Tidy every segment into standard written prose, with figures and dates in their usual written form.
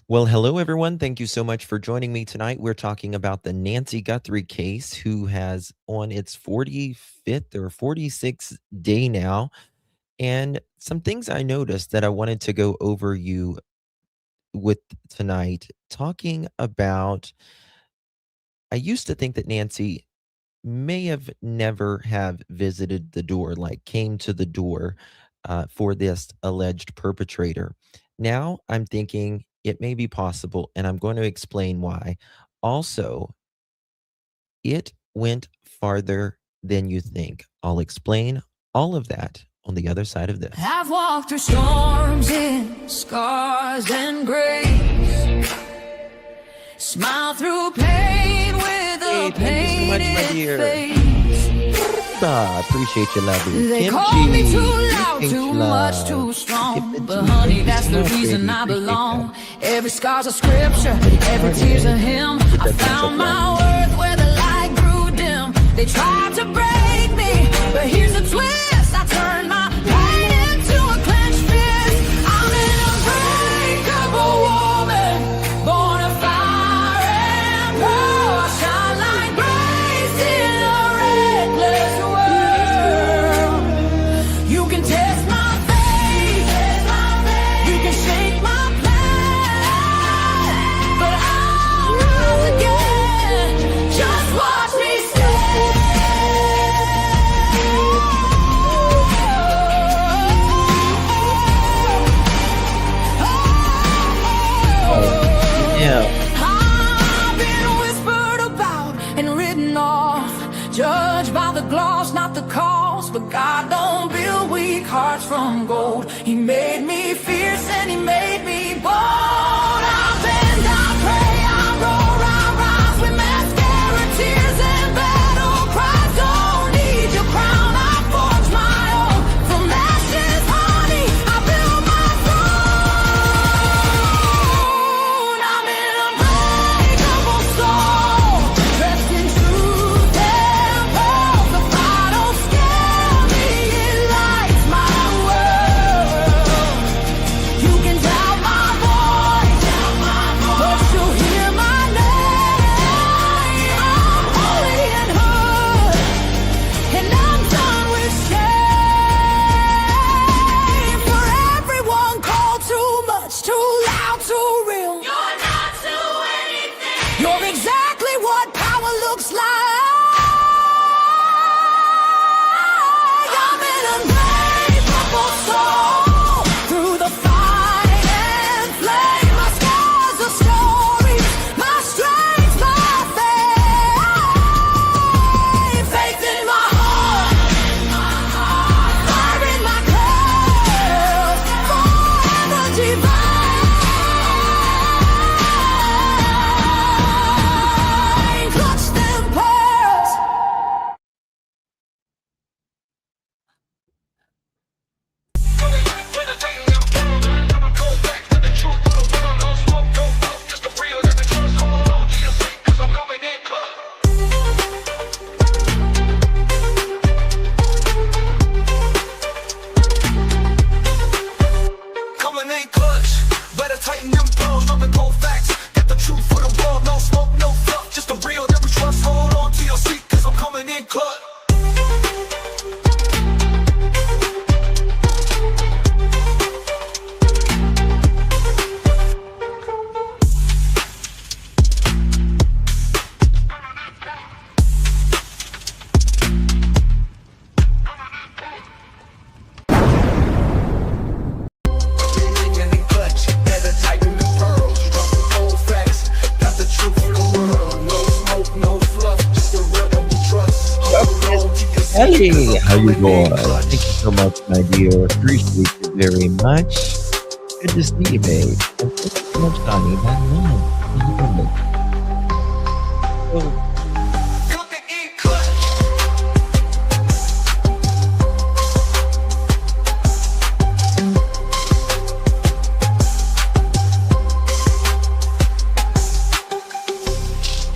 Well, hello, everyone. Thank you so much for joining me tonight. We're talking about the Nancy Guthrie case, who has on its 45th or 46th day now. And some things I noticed that I wanted to go over you with tonight, talking about. I used to think that Nancy may have never have visited the door, like came to the door for this alleged perpetrator. Now I'm thinking it may be possible, and I'm going to explain why. Also, it went farther than you think. I'll explain all of that on the other side of this. I've walked through storms in scars and grace. Smile through pain with a painted face. Appreciate you, lovey. They call me too loud, too much, too strong. But honey, that's the reason I belong. Every scar's a scripture, every tear's a hymn. I found my worth where the light grew dim. They tried to break me, but here's a twist. I turned my pain into a clenched fist. I'm an unbreakable woman, born of fire and pearl. I shine like grace in a reckless world. You can test my faith, you can shake my plan, but I'll rise again. Just watch me Yeah. I've been whispered about and written off, judged by the gloss, not the cost. But God don't build weak hearts from gold. He made me fierce and he made me bold. I bend, I pray, I roar, I rise with mascara, tears and battle cries. Don't need your crown, I forge my own. From ashes, honey, I build my throne. I'm an unbreakable soul, dressed in truth and pearls. The fire don't scare me, it lights my world. You can doubt my voice, but you'll hear my name. I'm holy and hood, and I'm done with shame. For everyone called too much, too loud, too real. You're not to anything. You're exactly what power looks like. I'm an unbreakable soul, through the fight and flame. My scars are stories, my strength, my faith. Faith in my heart, fire in my curls, forever divine. Clutch them pearls. Coming in clutch, better tighten them pearls, dropping cold facts. Got the truth for the world, no smoke, no fluff, just the real that we trust. Hold on to your seat, cause I'm coming in clutch. Coming in clutch, better tighten them pearls, dropping cold facts. Got the truth for the world, no smoke, no fluff, just the real that we trust. Hold on to your seat, Hey, cause I'm how you coming in doing? clutch. Thank you so much, my dear. Appreciate you very much. Good to see you, babe. And thank you so much, Donnie. How you doing? Well, Coming in clutch.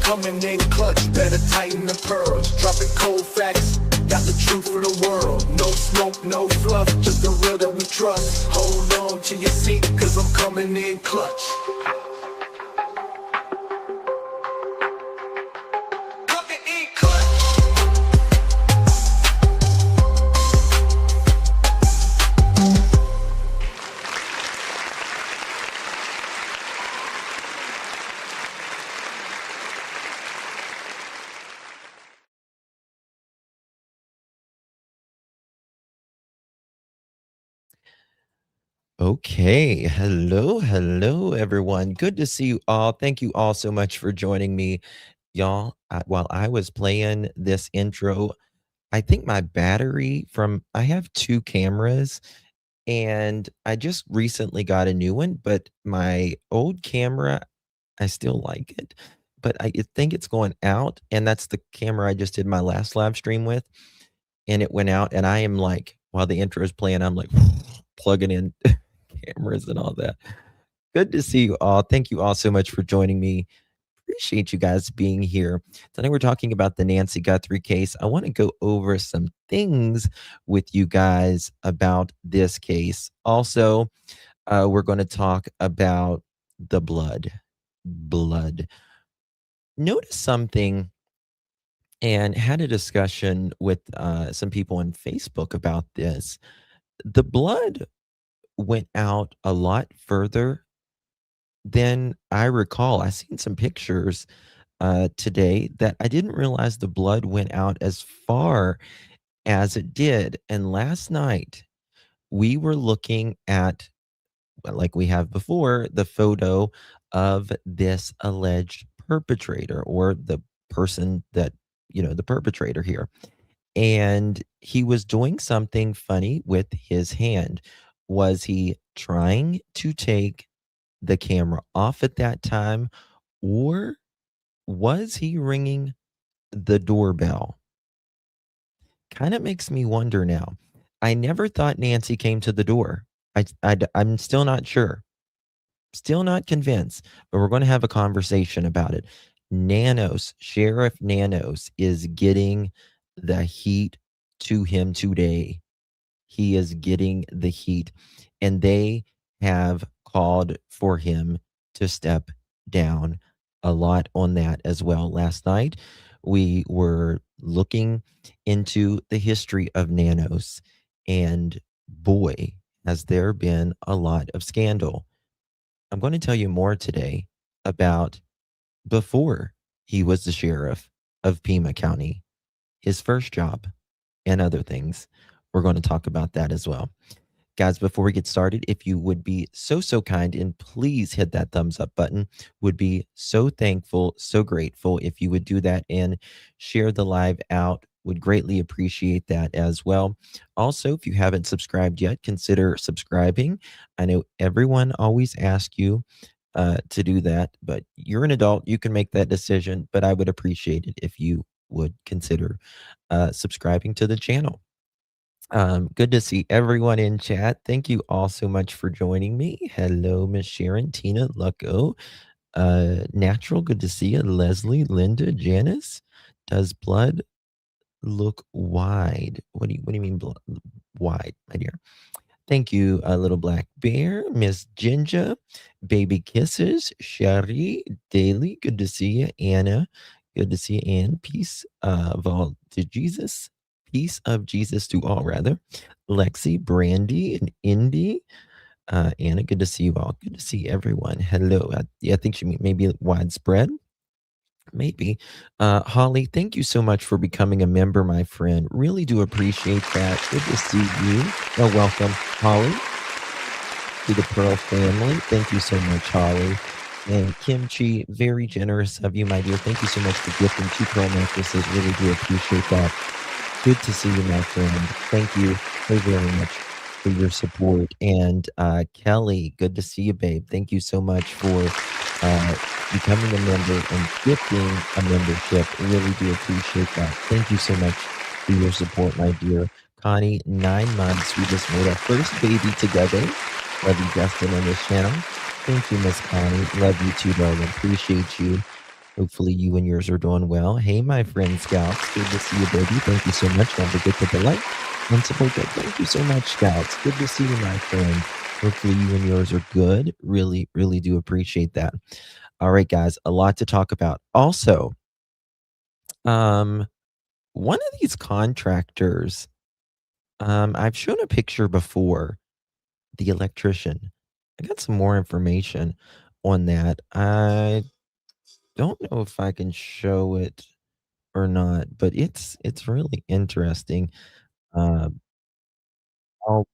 Coming in clutch, better tighten the pearls, dropping cold facts. Got the truth for the world, no smoke, no fluff, just the real that we trust. Hold on to your seat, cause I'm coming in clutch. Okay. Hello, hello, everyone. Good to see you all. Thank you all so much for joining me. Y'all, while I was playing this intro, I think my battery from I have 2 cameras, and I just recently got a new one, but my old camera, I still like it, but I think it's going out, and that's the camera I just did my last live stream with, and it went out, and I am like while the intro is playing, I'm like plugging in cameras and all that. Good to see you all. Thank you all so much for joining me. Appreciate you guys being here. Today we're talking about the Nancy Guthrie case. I want to go over some things with you guys about this case. Also, we're going to talk about the blood. Blood. Notice something and had a discussion with some people on Facebook about this. The blood went out a lot further than I recall. I seen some pictures today that I didn't realize the blood went out as far as it did. And last night we were looking at, well, like we have before, the photo of this alleged perpetrator or the person that, the perpetrator here. And he was doing something funny with his hand. Was he trying to take the camera off at that time, or was he ringing the doorbell? Kind of makes me wonder now. I never thought Nancy came to the door. I'm still not sure. Still not convinced, but we're going to have a conversation about it. Sheriff Nanos is getting the heat to him today. He is getting the heat, and they have called for him to step down. A lot on that as well. Last night, we were looking into the history of Nanos, and boy, has there been a lot of scandal. I'm going to tell you more today about before he was the sheriff of Pima County, his first job, and other things. We're going to talk about that as well. Guys, before we get started, if you would be so kind and please hit that thumbs up button, would be so thankful, so grateful if you would do that and share the live out. Would greatly appreciate that as well. Also, if you haven't subscribed yet, consider subscribing. I know everyone always asks you to do that, but you're an adult. You can make that decision, but I would appreciate it if you would consider subscribing to the channel. Good to see everyone in chat. Thank you all so much for joining me. Hello, Miss Sharon, Tina, Lucko, Natural. Good to see you. Leslie, Linda, Janice. Does blood look wide? What do you mean wide, my dear? Thank you, Little Black Bear, Miss Ginger, Baby Kisses, Sherry, Daily. Good to see you, Anna. Good to see you, Ann. Peace of all to Jesus. Peace of Jesus to all, rather. Lexi, Brandy, and Indy. Anna, good to see you all. Good to see everyone. Hello. Yeah, I think she may be widespread. Maybe. Holly, thank you so much for becoming a member, my friend. Really do appreciate that. Good to see you. Welcome, Holly, to the Pearl family. Thank you so much, Holly. And Kimchi, very generous of you, my dear. Thank you so much for gifting 2 pearl necklaces. Really do appreciate that. Good to see you, my friend. Thank you so very much for your support. And Kelly, good to see you, babe. Thank you so much for becoming a member and gifting a membership. Really do appreciate that. Thank you so much for your support, my dear. Connie, 9 months. We just made our first baby together. Love you, Justin, on this channel. Thank you, Miss Connie. Love you too, darling. Appreciate you. Hopefully you and yours are doing well. Hey, my friend Scouts. Good to see you, baby. Thank you so much. Don't forget to hit the like and support that. Thank you so much, Scouts. Good to see you, my friend. Hopefully you and yours are good. Really, really do appreciate that. All right, guys, a lot to talk about. Also, one of these contractors, I've shown a picture before, the electrician. I got some more information on that. I don't know if I can show it or not, but it's really interesting. Uh, I'll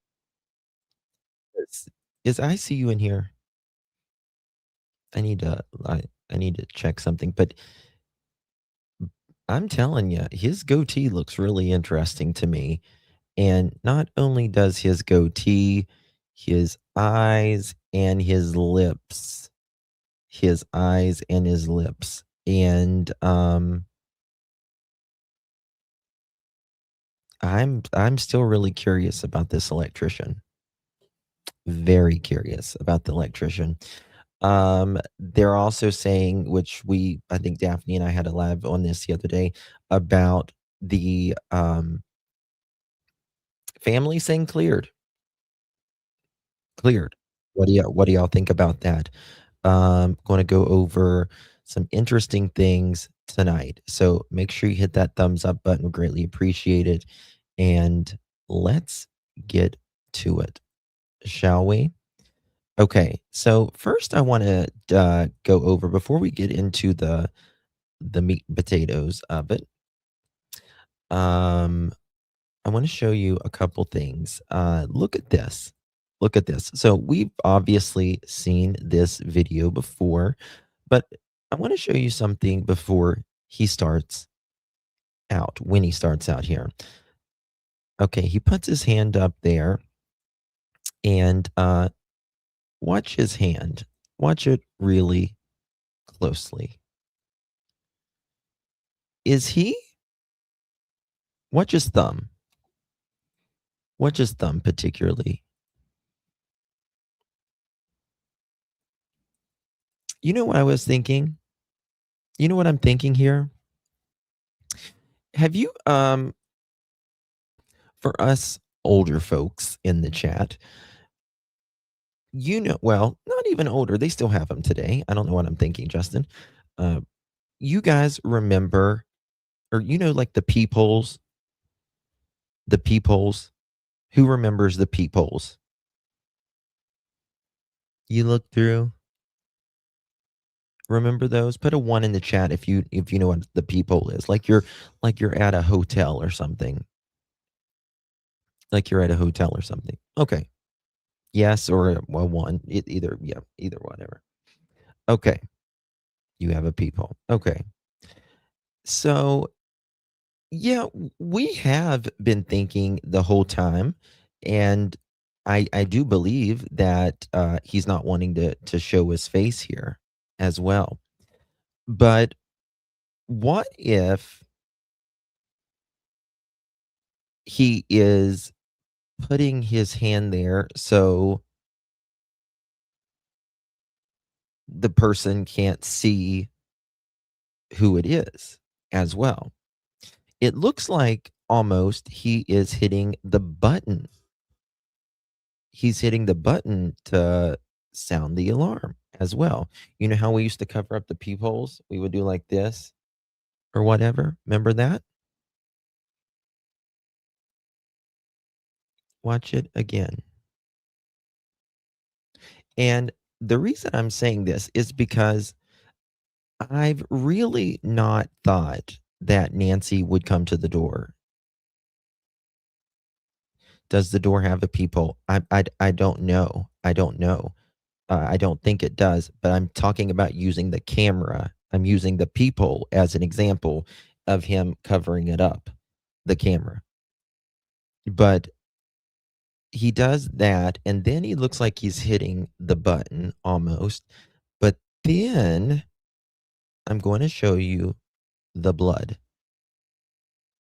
Is ICU in here? I need to check something, but I'm telling you, his goatee looks really interesting to me. And not only does his goatee, his eyes and his lips, his eyes and his lips. And I'm still really curious about this electrician. Very curious about the electrician. They're also saying, which I think Daphne and I had a live on this the other day about the family saying cleared, cleared. What do y'all think about that? Going to go over some interesting things tonight. So make sure you hit that thumbs up button. We greatly appreciate it. And let's get to it, shall we? Okay. So first, I want to go over before we get into the meat and potatoes of it. Um, I want to show you a couple things. Look at this. Look at this. So we've obviously seen this video before, but I want to show you something before he starts out, when he starts out here. Okay, he puts his hand up there and watch his hand. Watch it really closely. Is he? Watch his thumb. Watch his thumb particularly. You know what I was thinking? You know what I'm thinking here? Have you for us older folks in the chat, well, not even older, they still have them today. I don't know what I'm thinking, Justin. Uh, you guys remember, or like the peepholes? The peepholes? Who remembers the peepholes? You look through. Remember those? Put a 1 in the chat if you know what the peephole is. Like you're at a hotel or something. Like you're at a hotel or something. Okay. Yes or a 1. Either, yeah, either whatever. Okay. You have a peephole. Okay. So, yeah, we have been thinking the whole time, and I do believe that he's not wanting to show his face here as well. But what if he is putting his hand there so the person can't see who it is as well? It looks like almost he is hitting the button. He's hitting the button to sound the alarm as well. You know how we used to cover up the peepholes? We would do like this or whatever. Remember that? Watch it again. And the reason I'm saying this is because I've really not thought that Nancy would come to the door. Does the door have a peephole? I don't know. I don't know. I don't think it does, but I'm talking about using the camera. I'm using the peephole as an example of him covering it up, the camera. But he does that, and then he looks like he's hitting the button almost. But then I'm going to show you the blood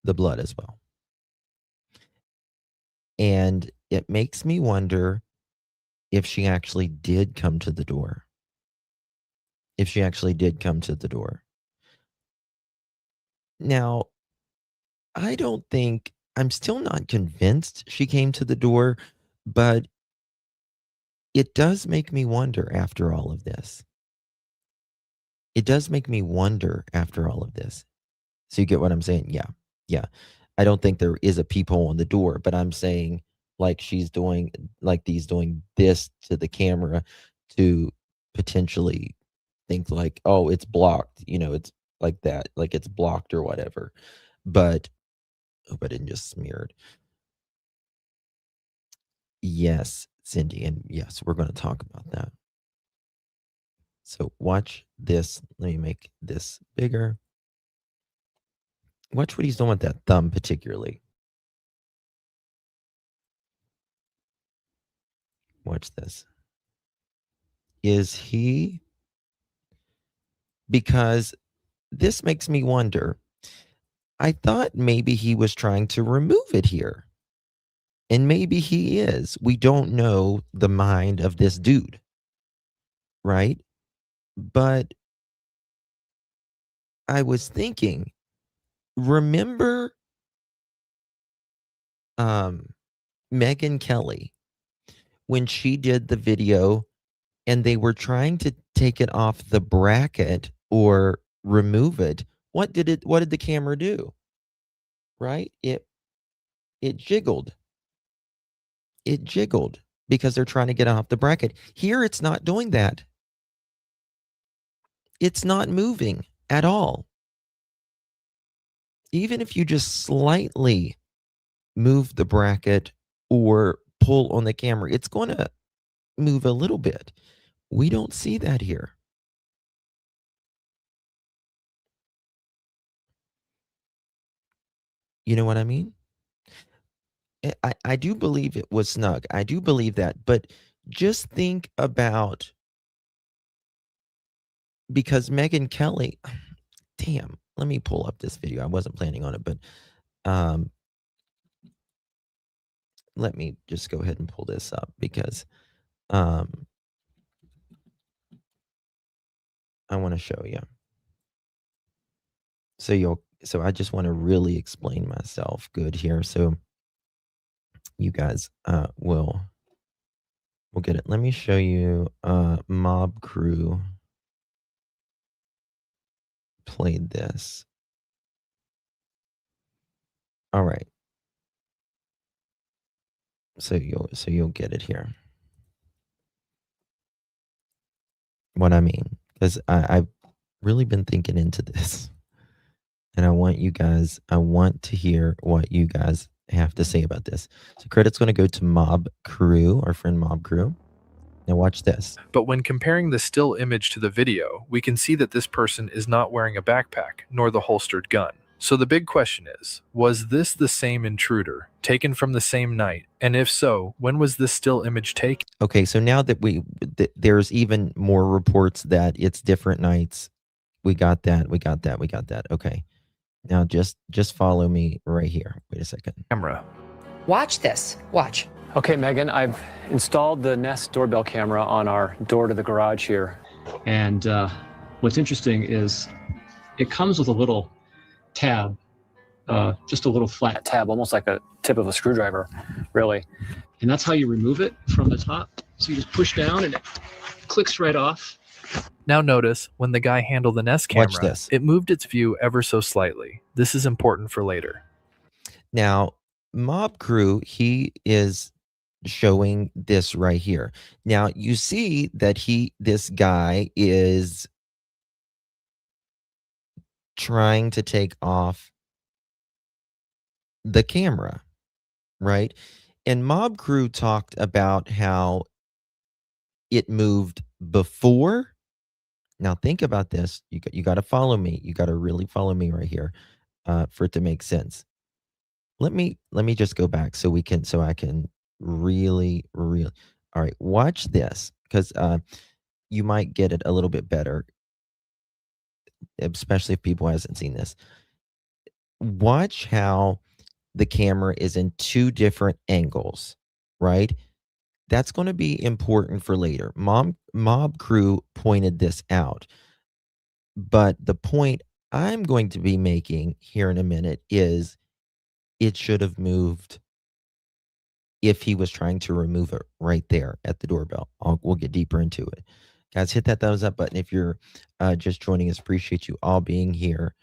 as well. And it makes me wonder if she actually did come to the door. If she actually did come to the door. Now, I'm still not convinced she came to the door, but it does make me wonder after all of this. It does make me wonder after all of this. So you get what I'm saying? Yeah. Yeah. I don't think there is a peephole on the door, but I'm saying like he's doing this to the camera to potentially think like, oh, it's blocked. It's like that, like it's blocked or whatever. But hope I didn't just smeared. Yes. Cindy. And yes, we're going to talk about that. So watch this. Let me make this bigger. Watch what he's doing with that thumb particularly. Watch this. Is he, because this makes me wonder. I thought maybe he was trying to remove it here. And maybe he is. We don't know the mind of this dude. Right? But I was thinking, remember Megyn Kelly when she did the video and they were trying to take it off the bracket or remove it? What did the camera do? Right? It jiggled. It jiggled because they're trying to get off the bracket. Here it's not doing that. It's not moving at all. Even if you just slightly move the bracket or pull on the camera, it's going to move a little bit. We don't see that here. You know what I mean? I do believe it was snug. I do believe that. But just think about, because Megyn Kelly, damn, let me pull up this video. I wasn't planning on it, but let me just go ahead and pull this up because I want to show you. So I just want to really explain myself good here. So you guys will get it. Let me show you Mob Crew played this. All right. So you'll get it here. What I mean, because I've really been thinking into this. And I want to hear what you guys have to say about this. So credit's going to go to Mob Crew, our friend Mob Crew. Now watch this. But when comparing the still image to the video, we can see that this person is not wearing a backpack, nor the holstered gun. So the big question is, was this the same intruder, taken from the same night? And if so, when was this still image taken? Okay, so now that there's even more reports that it's different nights. We got that. Okay. Now just follow me right here. Wait a second. Camera. Watch this. Watch. Okay, Megan, I've installed the Nest doorbell camera on our door to the garage here. And what's interesting is it comes with a little tab, just a little flat tab, almost like a tip of a screwdriver, really. And that's how you remove it from the top. So you just push down and it clicks right off. Now notice, when the guy handled the Nest Watch camera, this. it moved its view ever so slightly. This is important for later. Now, Mob Crew, he is showing this right here. Now, you see that this guy is trying to take off the camera, right? And Mob Crew talked about how it moved before. Now think about this. You got to follow me. You got to really follow me right here for it to make sense. Let me just go back so I can really. All right, watch this because you might get it a little bit better, especially if people hasn't seen this. Watch how the camera is in two different angles, right? That's going to be important for later. Mob Crew pointed this out. But the point I'm going to be making here in a minute is it should have moved if he was trying to remove it right there at the doorbell. We'll get deeper into it. Guys, hit that thumbs up button if you're just joining us. Appreciate you all being here.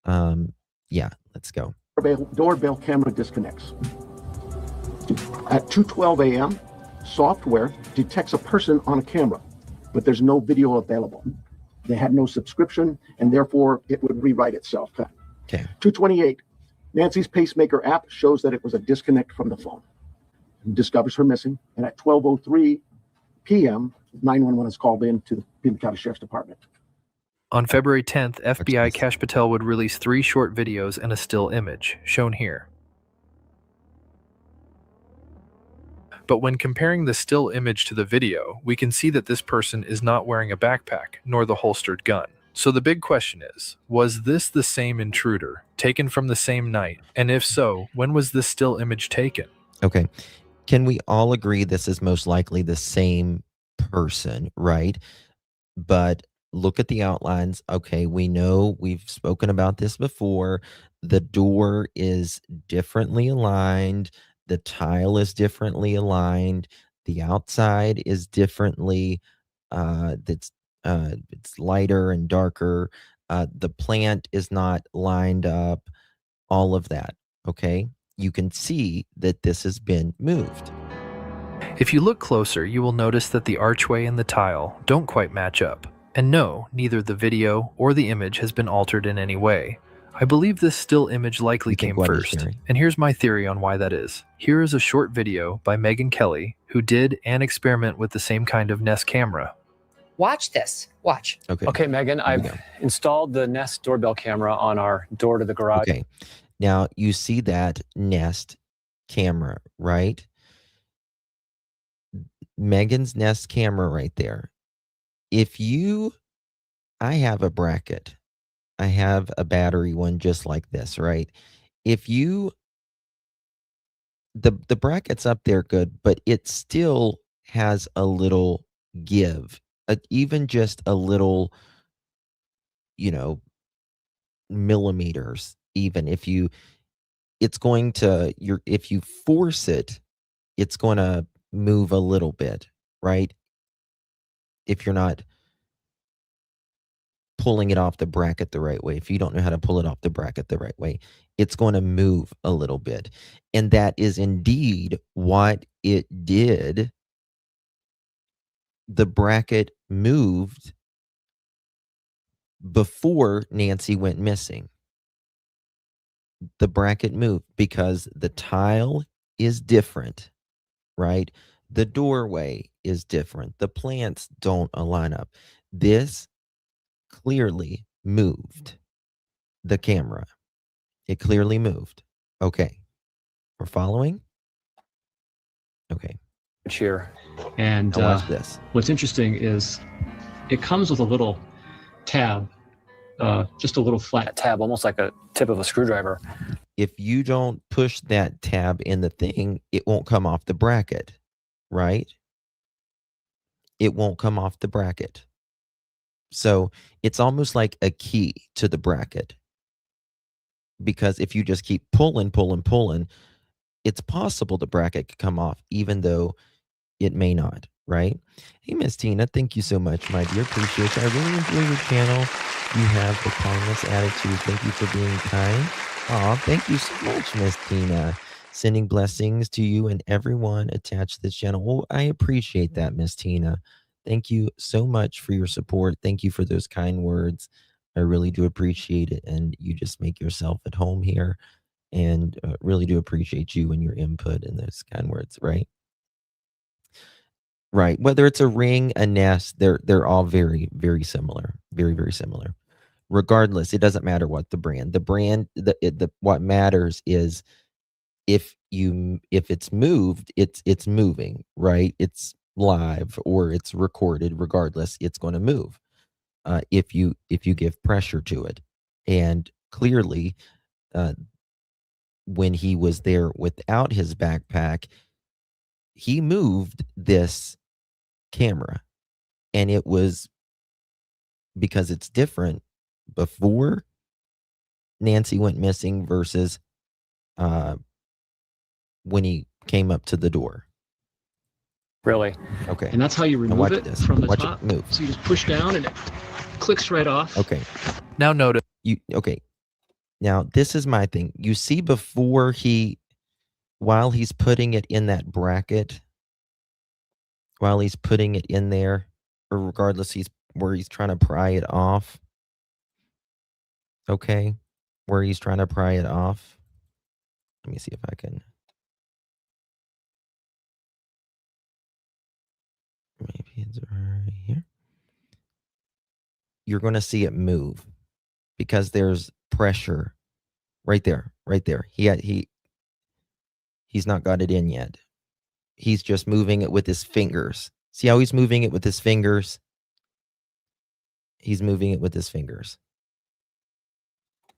Yeah, let's go. Doorbell camera disconnects. At 2:12 a.m., software detects a person on a camera, but there's no video available. They had no subscription, and therefore it would rewrite itself. Okay. 2:28, Nancy's pacemaker app shows that it was a disconnect from the phone. discovers her missing. And at 12:03 p.m., 911 is called in to the Pima County Sheriff's Department. On February 10th, FBI Cash Patel would release 3 short videos and a still image, shown here. But when comparing the still image to the video, we can see that this person is not wearing a backpack, nor the holstered gun. So the big question is, was this the same intruder, taken from the same night? And if so, when was this still image taken? Okay. Can we all agree this is most likely the same person, right? But look at the outlines. Okay, we know we've spoken about this before. The door is differently aligned, the tile is differently aligned, the outside is differently it's lighter and darker. The plant is not lined up, all of that. Okay? You can see that this has been moved. If you look closer, you will notice that the archway and the tile don't quite match up. And no, neither the video or the image has been altered in any way. I believe this still image likely came first, and here's my theory on why that is. Here is a short video by Megan Kelly, who did an experiment with the same kind of Nest camera. Watch this. Watch. Okay, Megan, I've installed the Nest doorbell camera on our door to the garage. Okay. Now, you see that Nest camera, right? Megan's Nest camera right there. I have a bracket. I have a battery one just like this, right? The bracket's up there good, but it still has a little give, even just a little, millimeters. Even if you force it, it's going to move a little bit, right? If you're not pulling it off the bracket the right way, if you don't know how to pull it off the bracket the right way, it's going to move a little bit. And that is indeed what it did. The bracket moved before Nancy went missing. The bracket moved because the tile is different, right? The doorway is different. The plants don't align up. This clearly moved the camera. It clearly moved. Okay. We're following? Okay. Here. And now watch this. What's interesting is it comes with a little tab, just a little flat tab, almost like a tip of a screwdriver. If you don't push that tab in the thing, it won't come off the bracket, right? It won't come off the bracket. So it's almost like a key to the bracket. Because if you just keep pulling, it's possible the bracket could come off, even though it may not, right? Hey, Miss Tina, thank you so much, my dear. Appreciate you. I really enjoy your channel. You have the kindness attitude. Thank you for being kind. Aw, thank you so much, Miss Tina. Sending blessings to you and everyone attached to this channel. Well, I appreciate that, Miss Tina. Thank you so much for your support. Thank you for those kind words. I really do appreciate it. And you just make yourself at home here. And really do appreciate you and your input and those kind words, right? Right. Whether it's a ring, a nest, they're all very, very similar. Very, very similar. Regardless, it doesn't matter what the brand. What matters is if it's moved, it's moving, right? It's live or it's recorded. Regardless, it's going to move. If you give pressure to it, and clearly, when he was there without his backpack, he moved this camera, and it was because it's different before Nancy went missing versus when he came up to the door. Really? Okay. And that's how you remove it from the watch top. It move. So you just push down and it clicks right off. Okay. Now notice. Okay. Now this is my thing. You see before while he's putting it in that bracket, while he's putting it in there, or regardless, he's trying to pry it off. Okay. Where he's trying to pry it off. Let me see if I can. Hands are right here. You're going to see it move because there's pressure right there, right there. He's not got it in yet. He's just moving it with his fingers. See how he's moving it with his fingers? He's moving it with his fingers.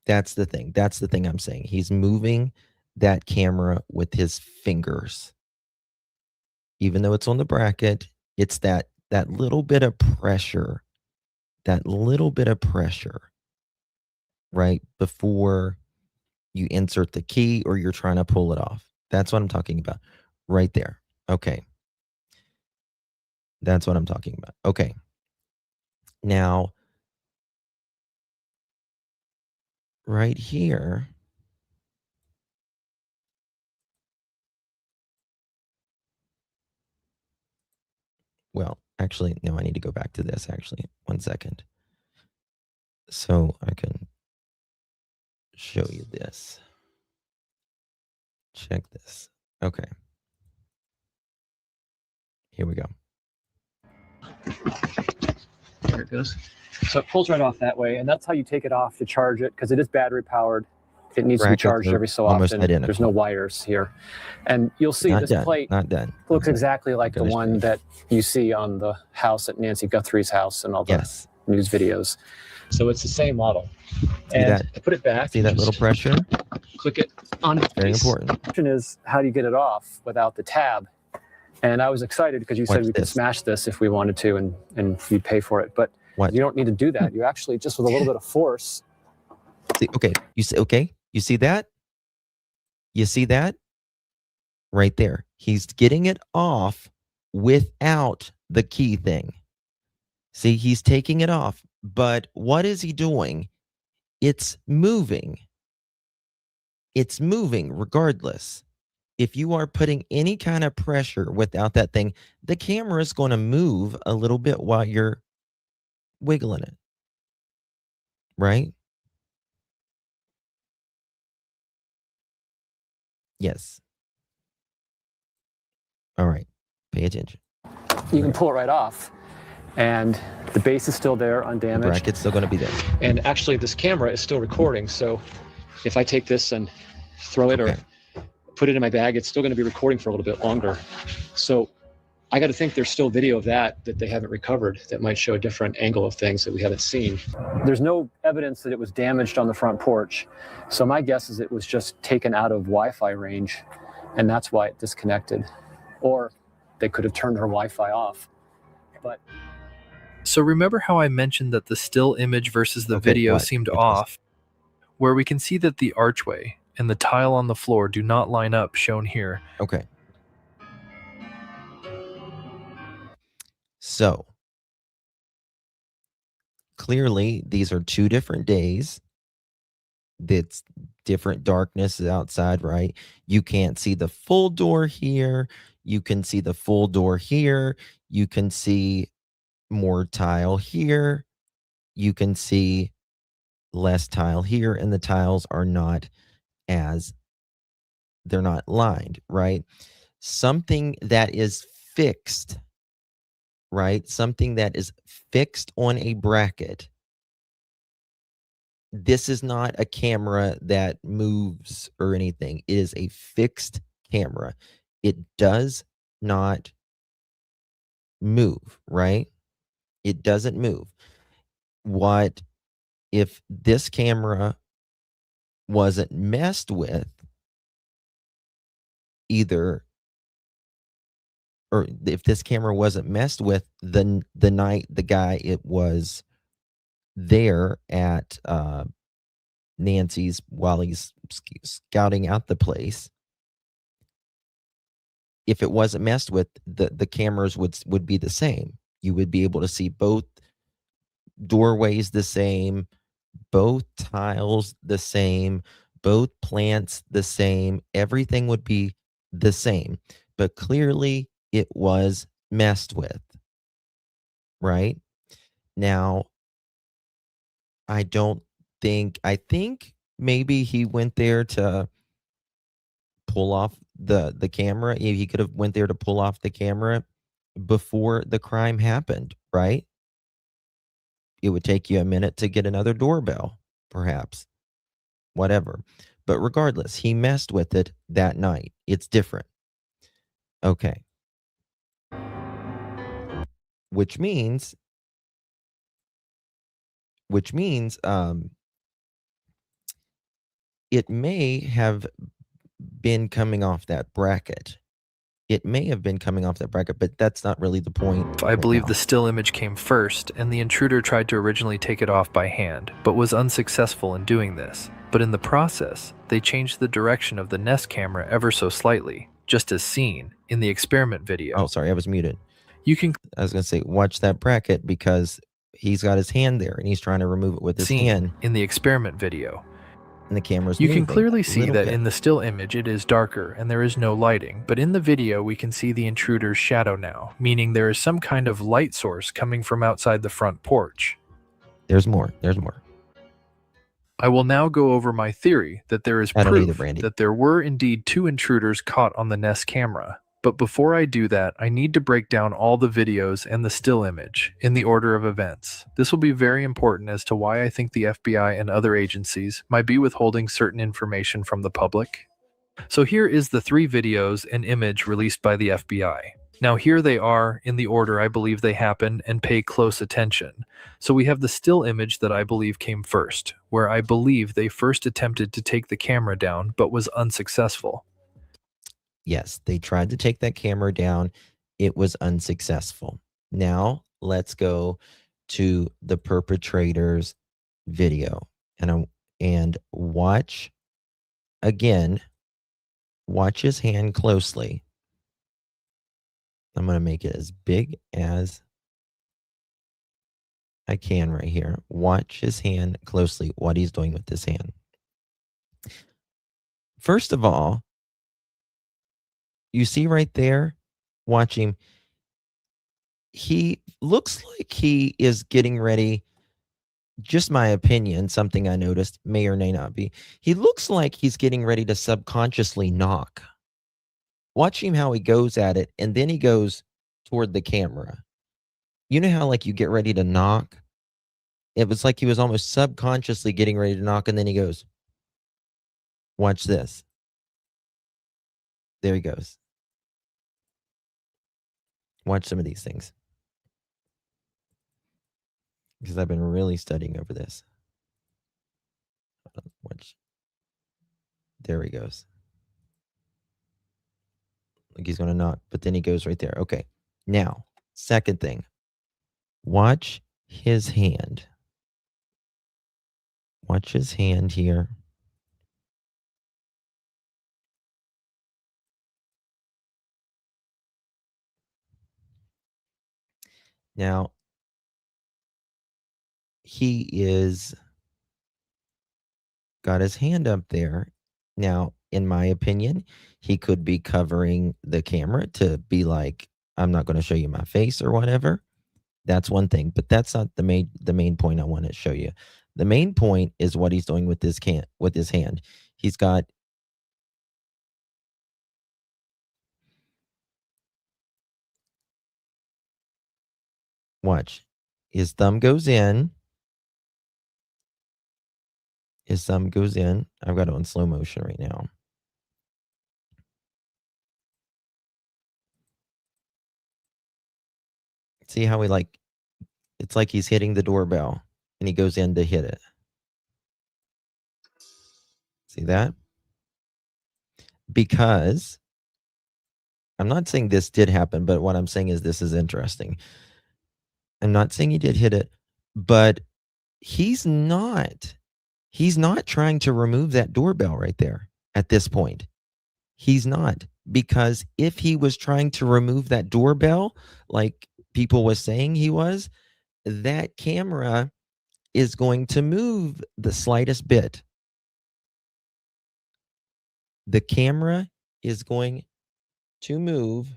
That's the thing. That's the thing I'm saying. He's moving that camera with his fingers. Even though it's on the bracket, it's that little bit of pressure. That little bit of pressure, right? Before you insert the key or you're trying to pull it off. That's what I'm talking about. Right there. Okay. That's what I'm talking about. Okay. Now, right here, well, actually, no, I need to go back to this, actually. 1 second. So I can show you this. Check this. Okay. Here we go. There it goes. So it pulls right off that way, and that's how you take it off to charge it, because it is battery powered. It needs to be Brackets charged are every so almost often. identical. There's no wires here. And you'll see Not this done. plate Not done. looks Okay. exactly like the gonna show one you. that you see on the house at Nancy Guthrie's house and all the Yes. news videos. So it's the same model. See and that? to put it back, See you that just little pressure? click it on its Very face. important. The question is, how do you get it off without the tab? And I was excited because you said Watch we could this. smash this if we wanted to, and you'd pay for it. But Watch. you don't need to do that. You actually, just with a little bit of force. See, okay. You see, okay. You see that? You see that? Right there. He's getting it off without the key thing. See, he's taking it off. But what is he doing? It's moving. It's moving regardless. If you are putting any kind of pressure without that thing, the camera is going to move a little bit while you're wiggling it. Right? Yes. All right. Pay attention. You can pull it right off, and the base is still there, The undamaged. bracket's still going to be there. And actually, this camera is still recording. So if I take this and throw it Okay. or put it in my bag, it's still going to be recording for a little bit longer. So I got to think there's still video of that they haven't recovered that might show a different angle of things that we haven't seen. There's no evidence that it was damaged on the front porch. So my guess is it was just taken out of Wi-Fi range, and that's why it disconnected. Or they could have turned her Wi-Fi off. But So remember how I mentioned that the still image versus the Okay, video what? seemed Watch this. off, where we can see that the archway and the tile on the floor do not line up, shown here. Okay. So clearly, these are 2 different days. That's different darkness outside, right? You can't see the full door here. You can see the full door here. You can see more tile here. You can see less tile here, and the tiles are not they're not lined, right? Something that is fixed, right? Something that is fixed on a bracket. This is not a camera that moves or anything. It is a fixed camera. It does not move, right? It doesn't move. What if this camera wasn't messed with either, or if this camera wasn't messed with the night the guy it was there at Nancy's while he's scouting out the place, if it wasn't messed with, the cameras would be the same. You would be able to see both doorways the same, both tiles the same, both plants the same. Everything would be the same. But clearly it was messed with. Right? Now, I think maybe he went there to pull off the camera. He could have went there to pull off the camera before the crime happened, right? It would take you a minute to get another doorbell, perhaps, whatever. But regardless, he messed with it that night. It's different. Okay. Which means it may have been coming off that bracket. It may have been coming off that bracket, but that's not really the point I right believe now. the still image came first, and the intruder tried to originally take it off by hand, but was unsuccessful in doing this. But in the process, they changed the direction of the Nest camera ever so slightly, just as seen in the experiment video. Oh, sorry, I was muted. You can I was going to say, watch that bracket because he's got his hand there and he's trying to remove it with his see hand, in the experiment video. and the camera's You moving can clearly a see little that bit. in the still image it is darker and there is no lighting, but in the video we can see the intruder's shadow now, meaning there is some kind of light source coming from outside the front porch. There's more. There's more. I will now go over my theory that there is I don't either, proof Brandy. that there were indeed 2 intruders caught on the Nest camera. But before I do that, I need to break down all the videos and the still image in the order of events. This will be very important as to why I think the FBI and other agencies might be withholding certain information from the public. So here is the 3 videos and image released by the FBI. Now here they are in the order I believe they happened, and pay close attention. So we have the still image that I believe came first, where I believe they first attempted to take the camera down but was unsuccessful. Yes, they tried to take that camera down. It was unsuccessful. Now let's go to the perpetrator's video and watch again. Watch his hand closely. I'm going to make it as big as I can right here. Watch his hand closely, what he's doing with his hand. First of all, you see right there, watch him. He looks like he is getting ready. Just my opinion, something I noticed, may or may not be. He looks like he's getting ready to subconsciously knock. Watch him how he goes at it, and then he goes toward the camera. You know how like you get ready to knock? It was like he was almost subconsciously getting ready to knock, and then he goes, watch this. There he goes. Watch some of these things. Because I've been really studying over this. Watch. There he goes. Like he's going to knock, but then he goes right there. Okay. Now, second thing. Watch his hand. Watch his hand here. Now, he is got his hand up there. Now, in my opinion, he could be covering the camera to be like, I'm not going to show you my face or whatever. That's one thing, but that's not the main point I want to show you. The main point is what he's doing with his hand. He's got watch. His thumb goes in. His thumb goes in. I've got it on slow motion right now. See how it's like he's hitting the doorbell and he goes in to hit it. See that? Because I'm not saying this did happen, but what I'm saying is this is interesting. I'm not saying he did hit it, but he's not trying to remove that doorbell right there at this point. He's not, because if he was trying to remove that doorbell, like people was saying he was, that camera is going to move the slightest bit. The camera is going to move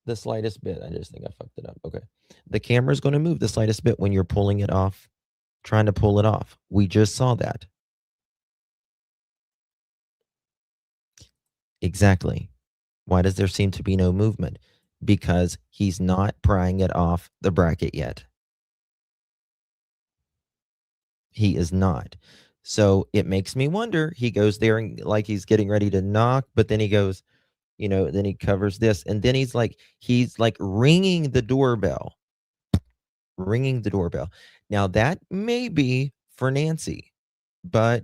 the slightest bit. I just think I fucked it up. Okay. The camera is going to move the slightest bit when you're pulling it off, trying to pull it off. We just saw that. Exactly. Why does there seem to be no movement? because he's not prying it off the bracket yet. He is not. So it makes me wonder. He goes there and like he's getting ready to knock, but then he goes, then he covers this, and then he's like ringing the doorbell. Ringing the doorbell. Now that may be for Nancy, but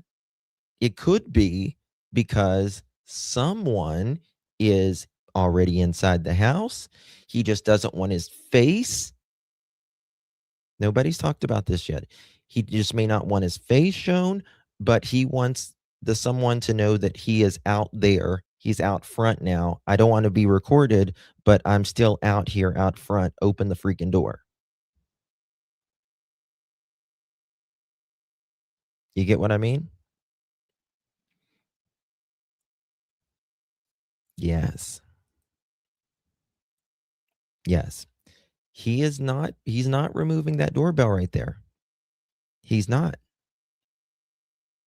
it could be because someone is already inside the house. He just doesn't want his face. Nobody's talked about this yet. He just may not want his face shown, but he wants the someone to know that he is out there. He's out front now. I don't want to be recorded, but I'm still out here out front. Open the freaking door. You get what I mean? Yes. Yes. He's not removing that doorbell right there. He's not.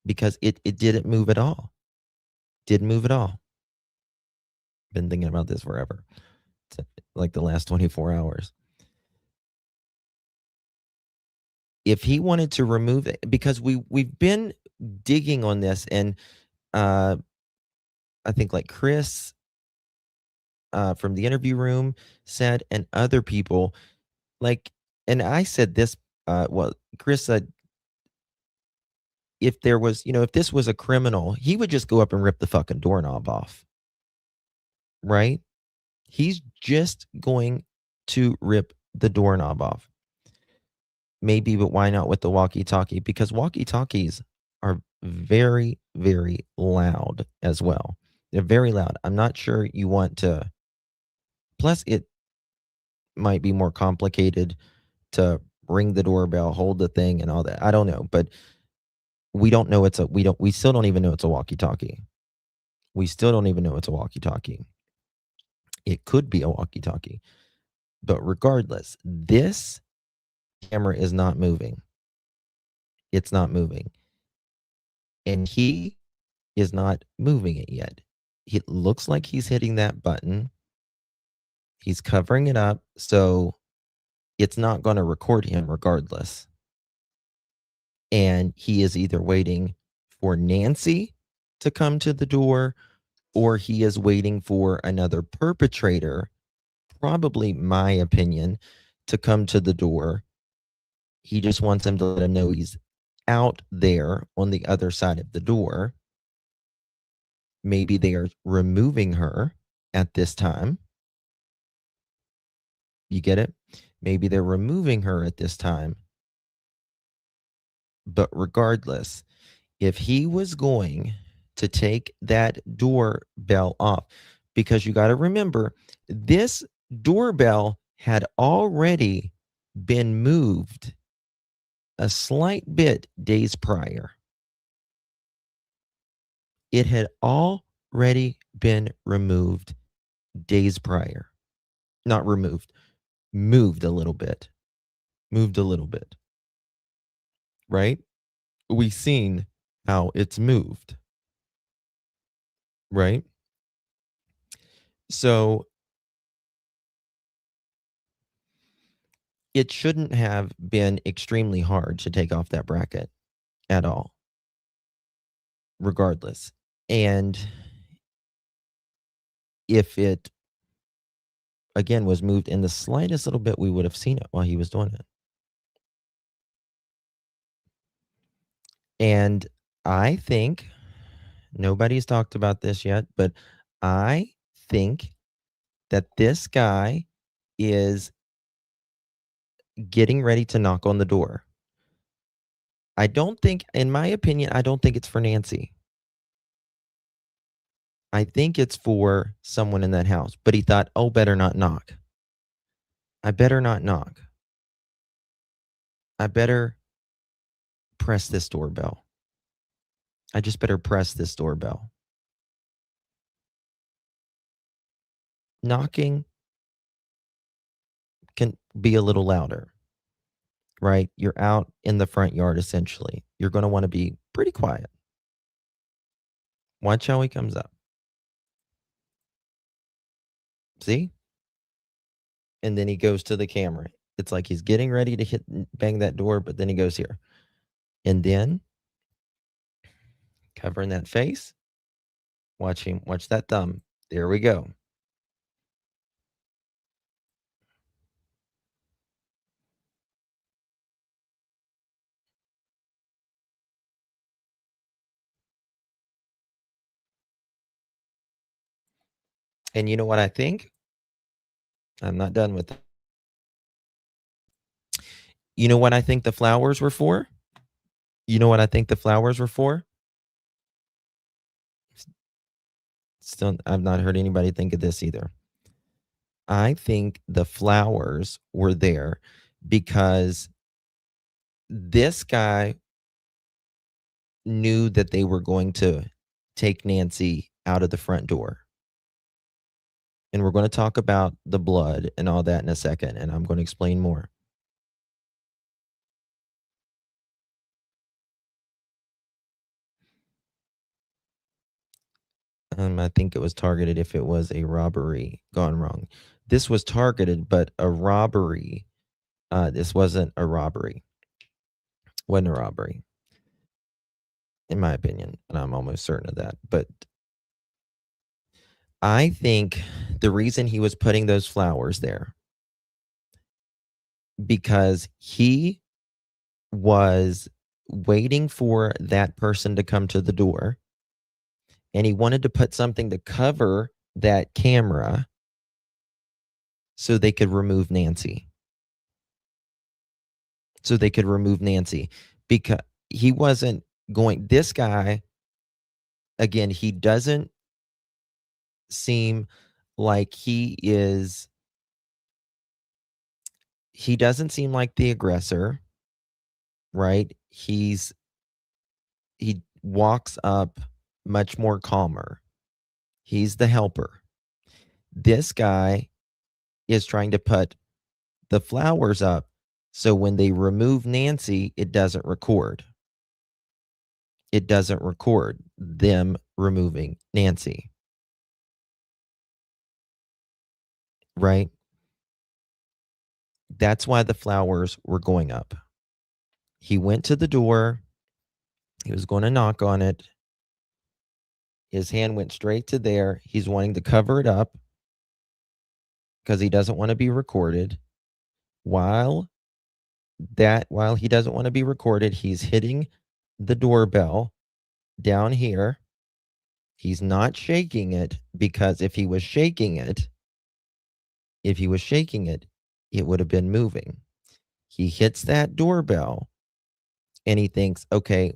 Because it didn't move at all. Didn't move at all. Been thinking about this forever. It's like the last 24 hours. If he wanted to remove it, because we've been digging on this, and I think like Chris from the interview room said, and other people, and I said this, Chris said, if there was, if this was a criminal, he would just go up and rip the fucking doorknob off. Right? He's just going to rip the doorknob off. Maybe, but why not with the walkie-talkie? Because walkie-talkies are very, very loud as well. They're very loud. I'm not sure you want to. Plus, it might be more complicated to ring the doorbell, hold the thing, and all that. I don't know, but we don't know we still don't even know it's a walkie-talkie. We still don't even know it's a walkie-talkie. It could be a walkie-talkie. But regardless, this camera is not moving. It's not moving. And he is not moving it yet. It looks like he's hitting that button. He's covering it up, so it's not going to record him regardless. And he is either waiting for Nancy to come to the door, or he is waiting for another perpetrator, probably my opinion, to come to the door. He just wants him to let him know he's out there on the other side of the door. Maybe they are removing her at this time. You get it? Maybe they're removing her at this time. But regardless, if he was going to take that doorbell off, because you got to remember, this doorbell had already been moved a slight bit days prior. It had already been removed days prior. Not removed, moved a little bit. Moved a little bit. Right? We've seen how it's moved. Right? So it shouldn't have been extremely hard to take off that bracket at all, regardless. And if it, again, was moved in the slightest little bit, we would have seen it while he was doing it. And I think, nobody's talked about this yet, but I think that this guy is getting ready to knock on the door. I don't think, in my opinion, I don't think it's for Nancy. I think it's for someone in that house. But he thought, oh, better not knock. I better not knock. I better press this doorbell. I just better press this doorbell. Knocking can be a little louder, right? You're out in the front yard, essentially. You're going to want to be pretty quiet. Watch how he comes up. See? and then he goes to the camera. It's like he's getting ready to bang that door, but then he goes here. And then covering that face, watch that thumb. There we go. And you know what I think? I'm not done with it. You know what I think the flowers were for? You know what I think the flowers were for? Still, I've not heard anybody think of this either. I think the flowers were there because this guy knew that they were going to take Nancy out of the front door. And we're going to talk about the blood and all that in a second, and I'm going to explain more. I think it was targeted if it was a robbery gone wrong. This was targeted, but a robbery. This wasn't a robbery. Wasn't a robbery, in my opinion, and I'm almost certain of that. But I think the reason he was putting those flowers there because he was waiting for that person to come to the door, and he wanted to put something to cover that camera so they could remove Nancy. Because he wasn't going, this guy, again, he doesn't seem like he doesn't seem like the aggressor, right? He walks up much more calmer. He's the helper. This guy is trying to put the flowers up so when they remove Nancy, it doesn't record. It doesn't record them removing Nancy. Right? That's why the flowers were going up. He went to the door. He was going to knock on it. His hand went straight to there. He's wanting to cover it up because he doesn't want to be recorded. While he doesn't want to be recorded, he's hitting the doorbell down here. He's not shaking it because if he was shaking it, it would have been moving. He hits that doorbell and he thinks, okay,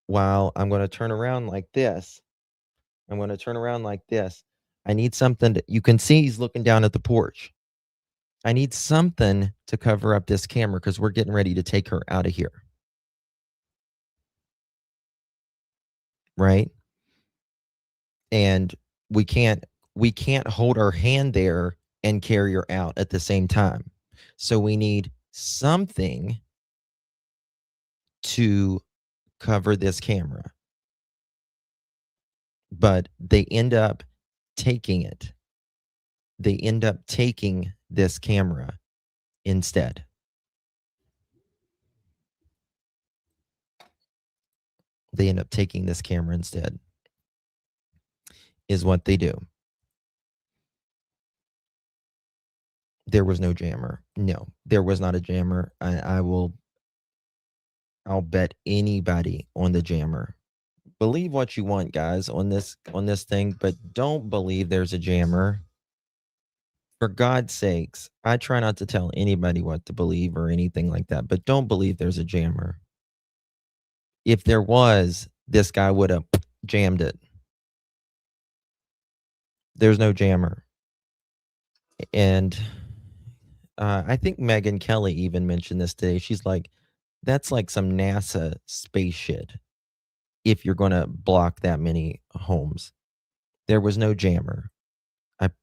while I'm going to turn around like this, I need something you can see he's looking down at the porch. I need something to cover up this camera because we're getting ready to take her out of here. Right? And we can't hold our hand there and carry her out at the same time. So we need something to cover this camera. But they end up taking it. They end up taking this camera instead. Is what they do. There was no jammer. No, there was not a jammer. I'll bet anybody on the jammer. Believe what you want, guys, on this thing, but don't believe there's a jammer. For God's sakes, I try not to tell anybody what to believe or anything like that, but don't believe there's a jammer. If there was, this guy would have jammed it. There's no jammer. And I think Megyn Kelly even mentioned this today. She's like, that's like some NASA space shit if you're going to block that many homes. There was no jammer.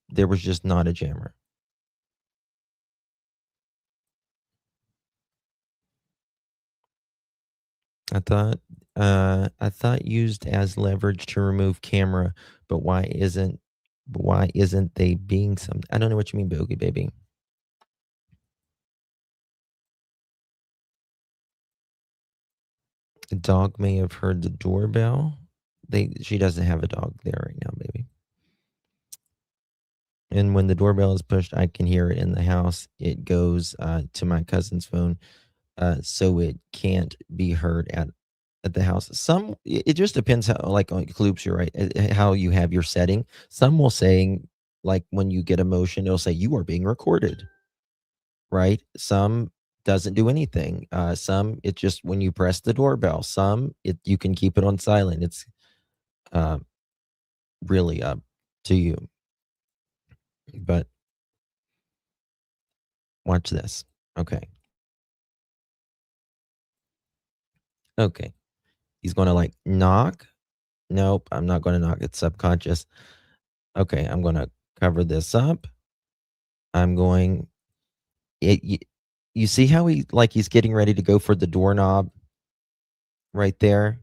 There was just not a jammer. I thought used as leverage to remove camera, but why isn't they being some? I don't know what you mean, Boogie Baby. The dog may have heard the doorbell. She doesn't have a dog there right now, baby. And when the doorbell is pushed, I can hear it in the house. It goes to my cousin's phone, so it can't be heard at the house. It just depends how, like on Kloops, you're right, how you have your setting. Some will say, like when you get emotion, it'll say you are being recorded, right? Some doesn't do anything. Some it just when you press the doorbell. Some you can keep it on silent. It's uh, really up to you. But watch this. Okay. Okay. He's going to like knock. Nope, I'm not going to knock. It's subconscious. Okay, I'm going to cover this up. I'm going you see how he's getting ready to go for the doorknob right there?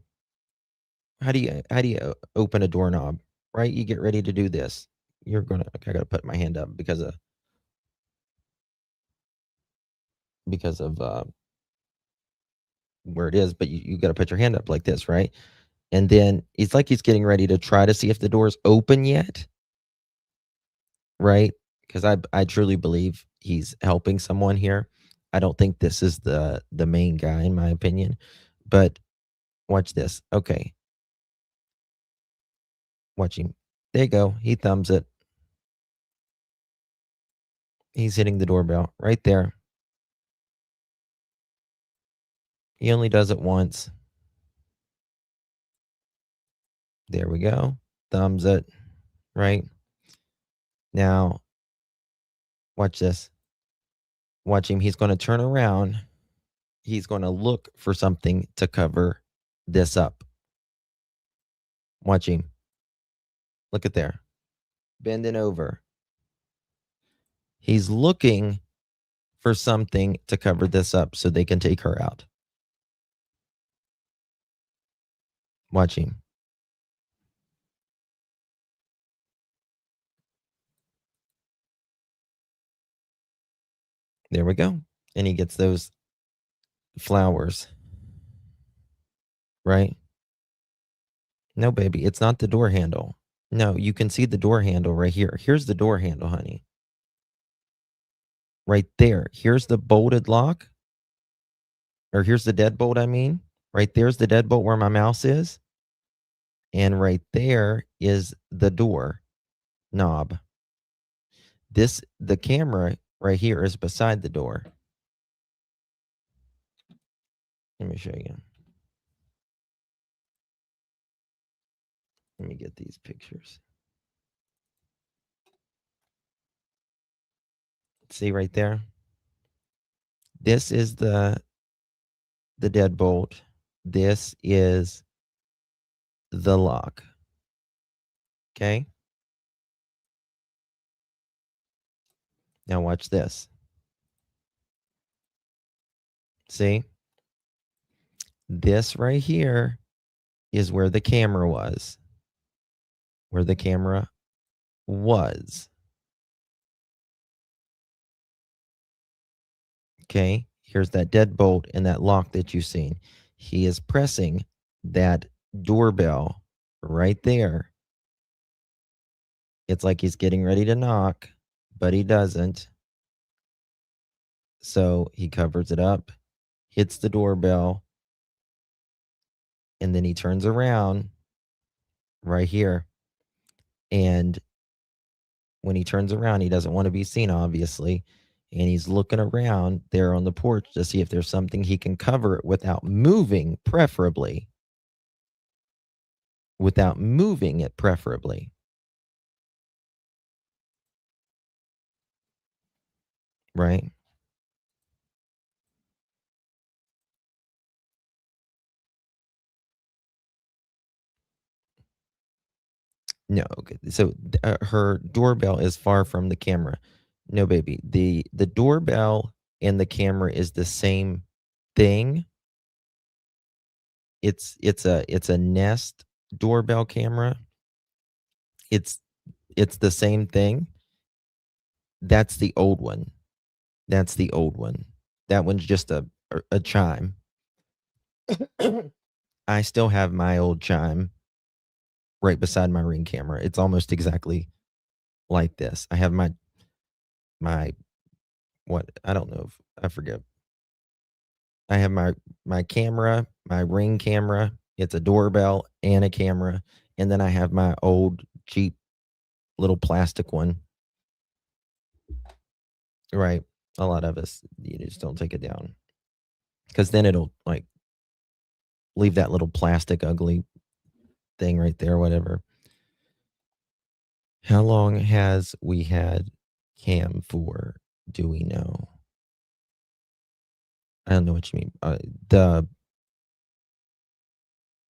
How do you open a doorknob? Right? You get ready to do this. You're going to okay, I got to put my hand up because of where it is, but you got to put your hand up like this, right? And then it's like he's getting ready to try to see if the door's open yet, right? Because I truly believe he's helping someone here. I don't think this is the main guy in my opinion, but watch this. Okay, watch him. There you go. He thumbs it. He's hitting the doorbell right there. He only does it once. There we go. Thumbs it. Right now, watch this. Watch him. He's going to turn around. He's going to look for something to cover this up. Watch him. Look at there. Bending over. He's looking for something to cover this up so they can take her out. Watch him. There we go. And he gets those flowers. Right? No, baby, it's not the door handle. No, you can see the door handle right here. Here's the door handle, honey. Right there. Here's the bolted lock. Or here's the deadbolt, I mean. Right there's the deadbolt where my mouse is. And right there is the door knob. The camera right here is beside the door. Let me show you. Let me get these pictures. See right there? This is the deadbolt. This is the lock. Okay? Now watch this. See? This right here is where the camera was. Where the camera was. Okay? Here's that deadbolt and that lock that you've seen. He is pressing that doorbell right there. It's like he's getting ready to knock, but he doesn't. So he covers it up, hits the doorbell, and then he turns around right here. And when he turns around, he doesn't want to be seen, obviously. And he's looking around there on the porch to see if there's something he can cover it without moving, preferably. Without moving it, preferably. Right? No, okay. So her doorbell is far from the camera. No, baby. The doorbell and the camera is the same thing. It's a Nest doorbell camera. It's the same thing. That's the old one. That's the old one. That one's just a chime. I still have my old chime right beside my Ring camera. It's almost exactly like this. I have my what I don't know if I forget. I have my camera, my Ring camera. It's a doorbell and a camera, and then I have my old cheap little plastic one. Right. A lot of us, you just don't take it down because then it'll like leave that little plastic ugly thing right there, whatever. How long has we had Cam for? Do we know? I don't know what you mean. The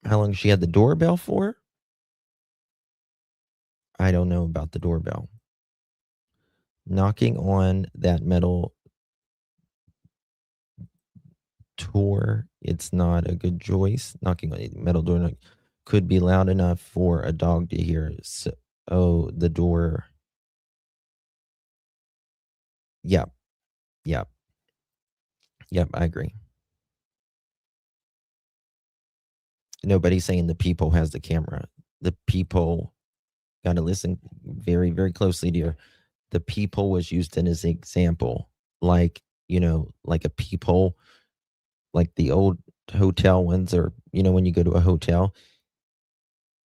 How long she had the doorbell for? I don't know about the doorbell. Knocking on that metal door, it's not a good choice. Knocking on a metal door could be loud enough for a dog to hear. So, oh, the door. Yep, yep, yep. I agree. Nobody's saying the people has the camera. The people got to listen very, very closely, dear. The peephole was used in as an example, like, like a peephole, like the old hotel ones, or, when you go to a hotel.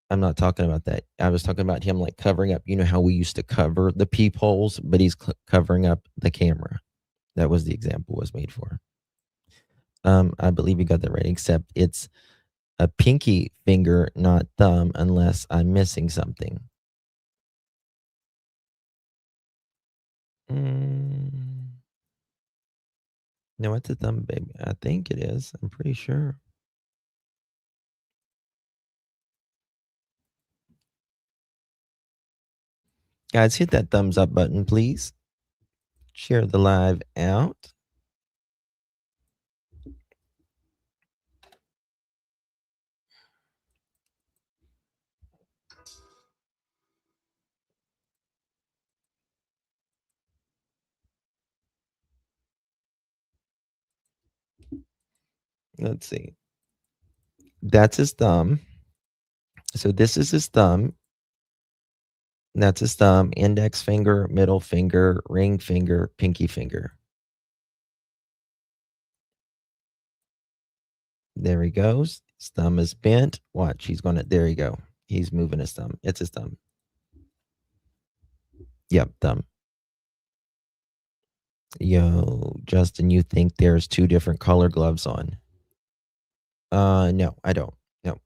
I'm not talking about that. I was talking about him like covering up, how we used to cover the peepholes, but he's covering up the camera. That was the example was made for. I believe you got that right, except it's a pinky finger, not thumb, unless I'm missing something. Mm, no, it's a thumb, baby. I think it is. I'm pretty sure. Guys, hit that thumbs up button, please. Share the live out. Let's see. That's his thumb. So this is his thumb. That's his thumb, index finger, middle finger, ring finger, pinky finger. There he goes. His thumb is bent. Watch, there you go. He's moving his thumb. It's his thumb. Yep, thumb. Yo, Justin, you think there's two different color gloves on? No, I don't. No.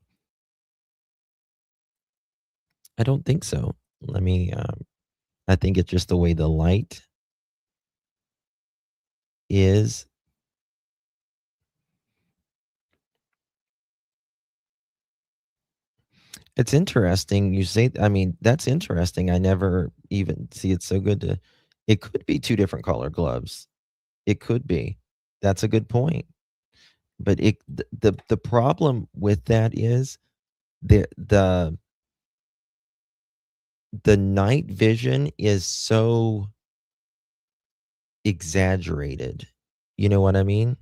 I don't think so. Let me, I think it's just the way the light is. It's interesting you say I mean, that's interesting. I never even see it's so good to it could be 2 different color gloves. It could be. That's a good point. But the problem with that is the the the night vision is so exaggerated. You know what I mean?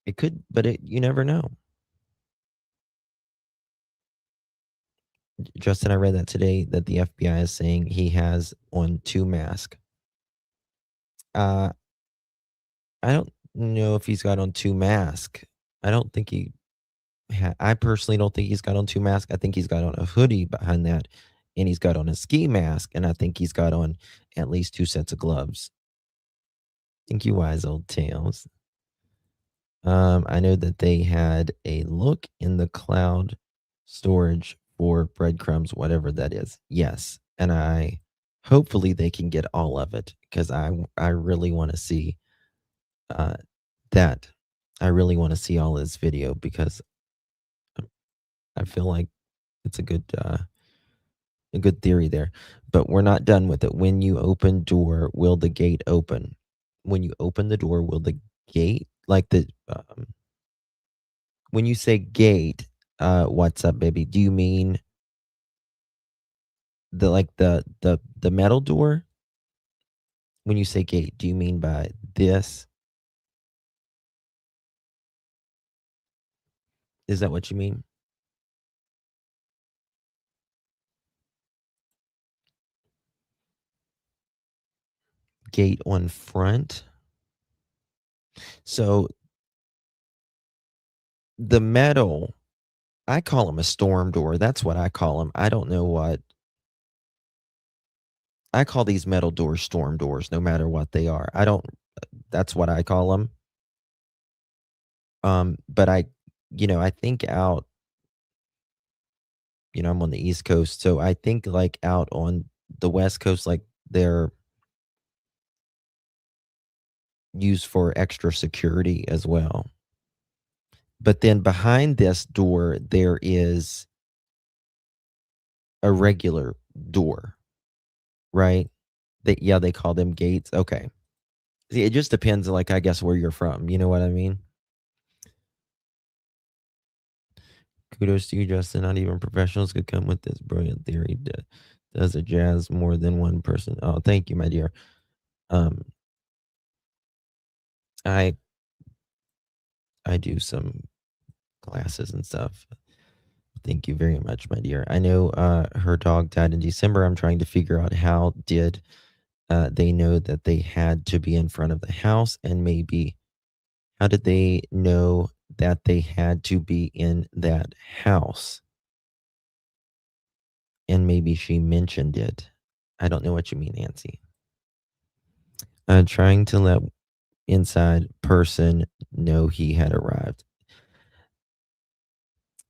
It could but you never know. Justin, I read that today that the FBI is saying he has on 2 masks. Uh, I don't know if he's got on 2 masks. I don't think I personally don't think he's got on 2 masks. I think he's got on a hoodie behind that, and he's got on a ski mask, and I think he's got on at least 2 sets of gloves. Thank you, wise old tales. I know that they had a look in the cloud storage for breadcrumbs, whatever that is. Yes, and hopefully they can get all of it because I really want to see uh, that. I really want to see all this video because I feel like it's a good theory there. But we're not done with it. When you open door, will the gate open? When you open the door, will the gate when you say gate, what's up, baby? Do you mean the metal door? When you say gate, do you mean by this? Is that what you mean? Gate on front? So the metal, I call them a storm door. That's what I call them. I don't know what I call these metal doors storm doors, no matter what they are. I don't. That's what I call them. But I think out. I'm on the East Coast, so I think like out on the West Coast, like they're used for extra security as well. But then behind this door, there is a regular door, right? They call them gates. Okay. See, it just depends, like, I guess, where you're from. You know what I mean? Kudos to you, Justin. Not even professionals could come with this brilliant theory. Does a jazz more than one person? Oh, thank you, my dear. Um, I I do some classes and stuff. Thank you very much, my dear. I know her dog died in December. I'm trying to figure out how did they know that they had to be in front of the house, and maybe how did they know that they had to be in that house? And maybe she mentioned it. I don't know what you mean, Nancy. Trying to let inside person know he had arrived.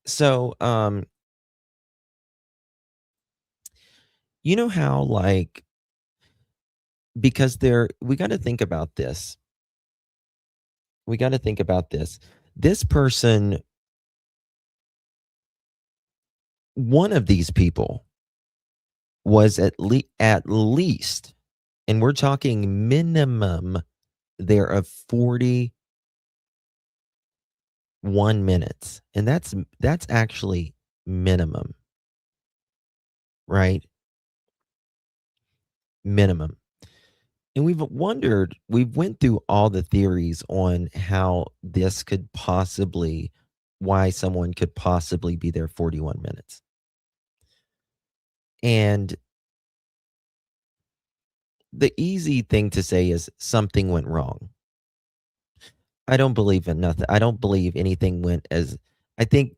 So, you know how, like, because we got to think about this. We got to think about this. This person, one of these people, was at least, and we're talking minimum there of 41 minutes, and that's actually minimum, right? Minimum. And we've went through all the theories on how this could possibly, why someone could possibly be there 41 minutes. And the easy thing to say is something went wrong. I don't believe in nothing. I don't believe anything went as, I think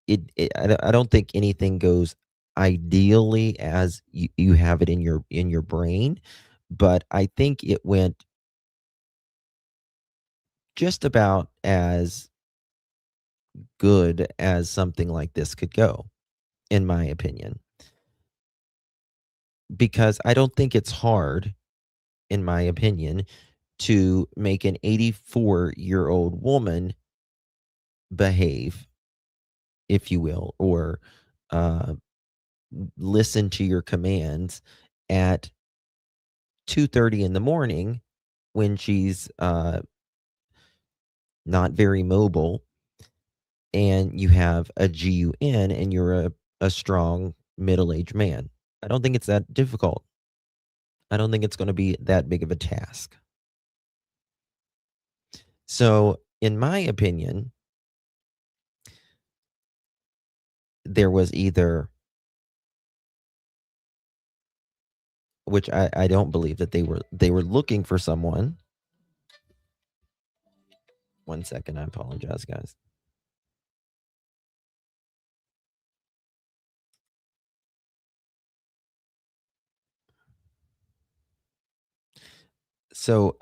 I don't think anything goes ideally as you have it in your brain, but I think it went just about as good as something like this could go, in my opinion. Because I don't think it's hard, in my opinion, to make an 84-year-old woman behave, if you will, or uh, listen to your commands at 2:30 in the morning when she's not very mobile, and you have a GUN and you're a strong middle-aged man. I don't think it's that difficult. I don't think it's going to be that big of a task. So, in my opinion, there was either, which I don't believe that they were looking for someone. 1 second, I apologize, guys. So,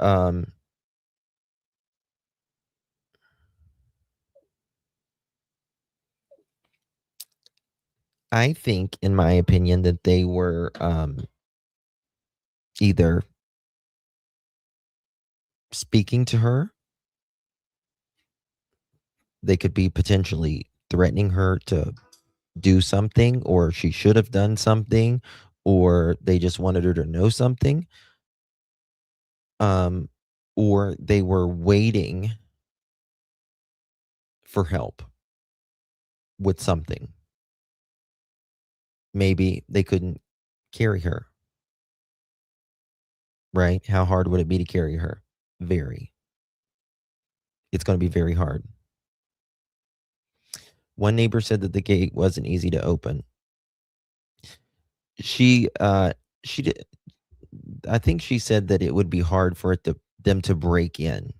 I think, in my opinion, that they were either speaking to her. They could be potentially threatening her to do something, or she should have done something, or they just wanted her to know something. Um, or they were waiting for help with something. Maybe they couldn't carry her, right? How hard would it be to carry her? Very. It's going to be very hard. One neighbor said that the gate wasn't easy to open. She did. I think she said that it would be hard for them to break in.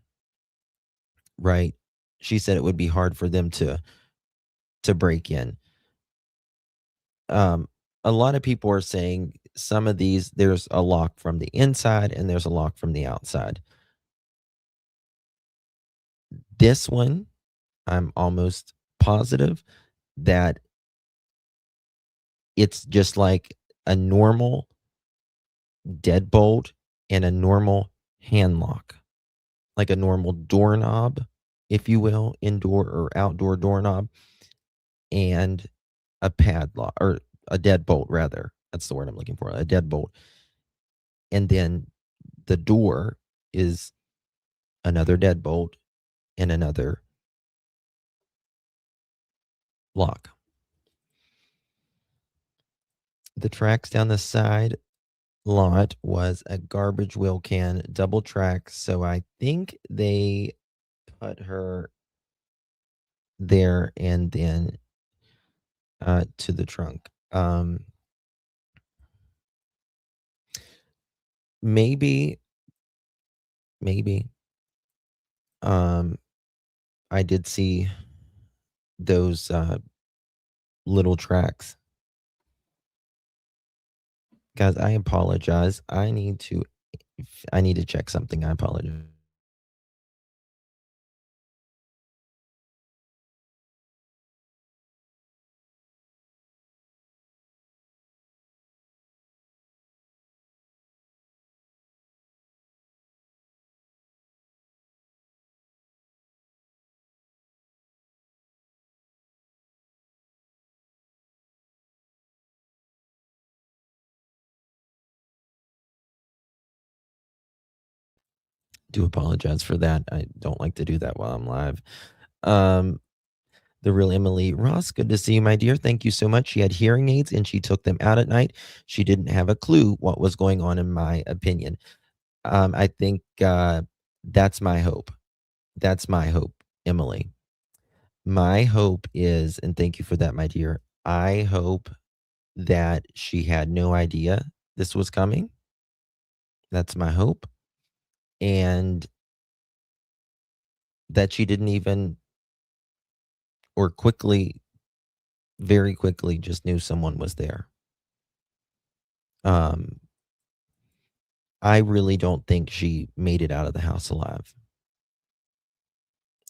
Right? She said it would be hard for them to break in. A lot of people are saying some of these, there's a lock from the inside and there's a lock from the outside. This one, I'm almost positive that it's just like a normal deadbolt and a normal hand lock, like a normal doorknob, if you will, indoor or outdoor doorknob, and a padlock or a deadbolt, rather. That's the word I'm looking for, a deadbolt. And then the door is another deadbolt and another lock. The tracks down the side lot was a garbage wheel can double track, so I think they put her there and then to the trunk. Maybe, maybe. I did see those little tracks. Guys, I apologize. I need to check something. I apologize. Do apologize for that. I don't like to do that while I'm live. Um, the real Emily Ross, good to see you, my dear. Thank you so much. She had hearing aids and she took them out at night. She didn't have a clue what was going on, in my opinion. I think that's my hope. That's my hope, Emily. My hope is, and thank you for that, my dear. I hope that she had no idea this was coming. That's my hope. And that she didn't even, or quickly, very quickly, just knew someone was there. Um, I really don't think she made it out of the house alive.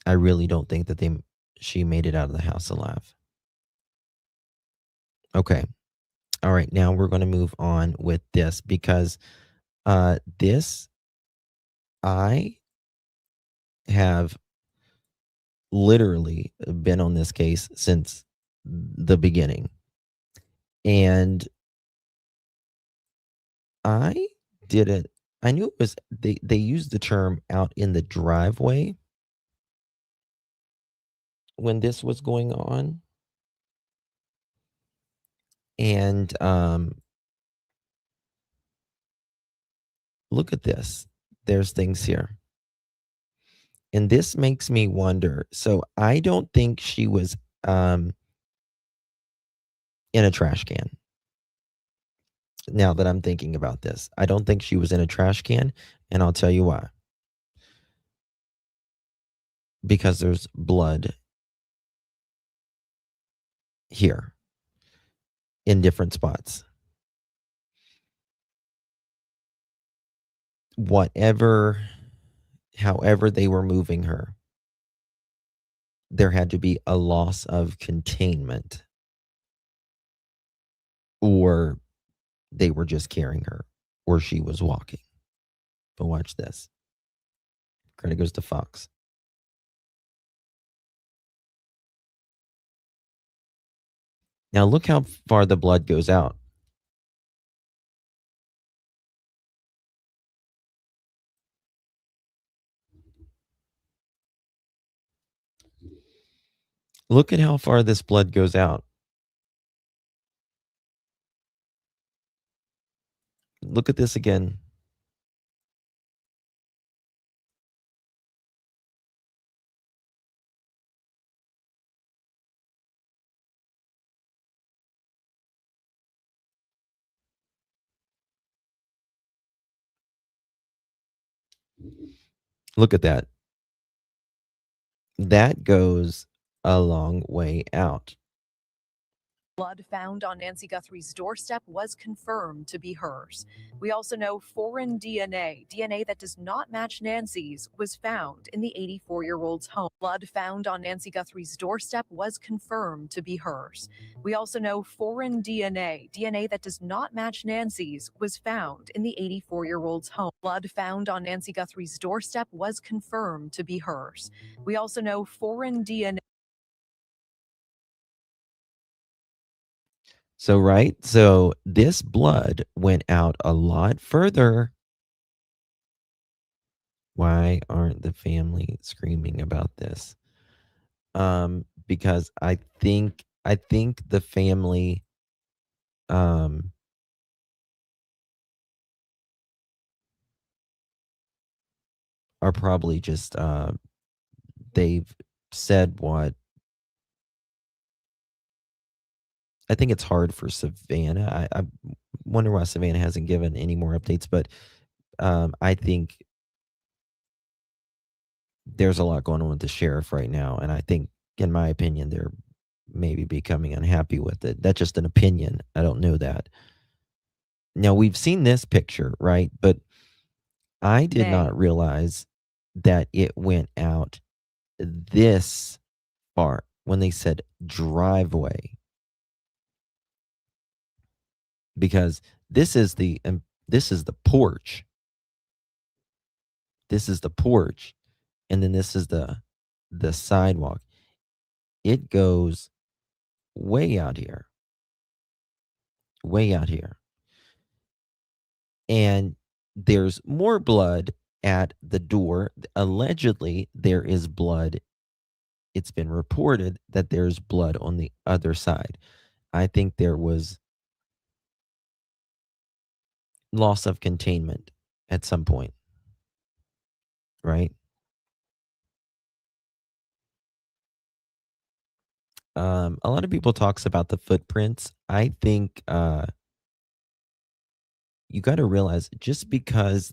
I really don't think that she made it out of the house alive. Okay. All right. Now we're going to move on with this because this, I have literally been on this case since the beginning. And I didn't, I knew it was, they used the term out in the driveway when this was going on. And look at this. There's things here. And this makes me wonder. So I don't think she was in a trash can. Now that I'm thinking about this, I don't think she was in a trash can. And I'll tell you why. Because there's blood here in different spots. However they were moving her, there had to be a loss of containment, or they were just carrying her, or she was walking. But watch this. Credit goes to Fox. Now look how far the blood goes out. Look at how far this blood goes out. Look at this again. Look at that. That goes a long way out. Blood found on Nancy Guthrie's doorstep was confirmed to be hers. We also know foreign DNA that does not match Nancy's, was found in the 84-year-old's home. Blood found on Nancy Guthrie's doorstep was confirmed to be hers. We also know foreign DNA that does not match Nancy's, was found in the 84-year-old's home. Blood found on Nancy Guthrie's doorstep was confirmed to be hers. We also know foreign DNA. So, right? So this blood went out a lot further. Why aren't the family screaming about this? Because I think the family are probably just they've said what I think it's hard for Savannah. I wonder why Savannah hasn't given any more updates, but I think there's a lot going on with the sheriff right now, and I think, in my opinion, they're maybe becoming unhappy with it. That's just an opinion. I don't know that. Now we've seen this picture, right? But I did not realize that it went out this far when they said driveway, because this is the porch. This is the porch, and then this is the sidewalk. It goes way out here. Way out here. And there's more blood at the door. Allegedly, there is blood. It's been reported that there's blood on the other side. I think there was loss of containment at some point, right? A lot of people talks about the footprints. I think you got to realize, just because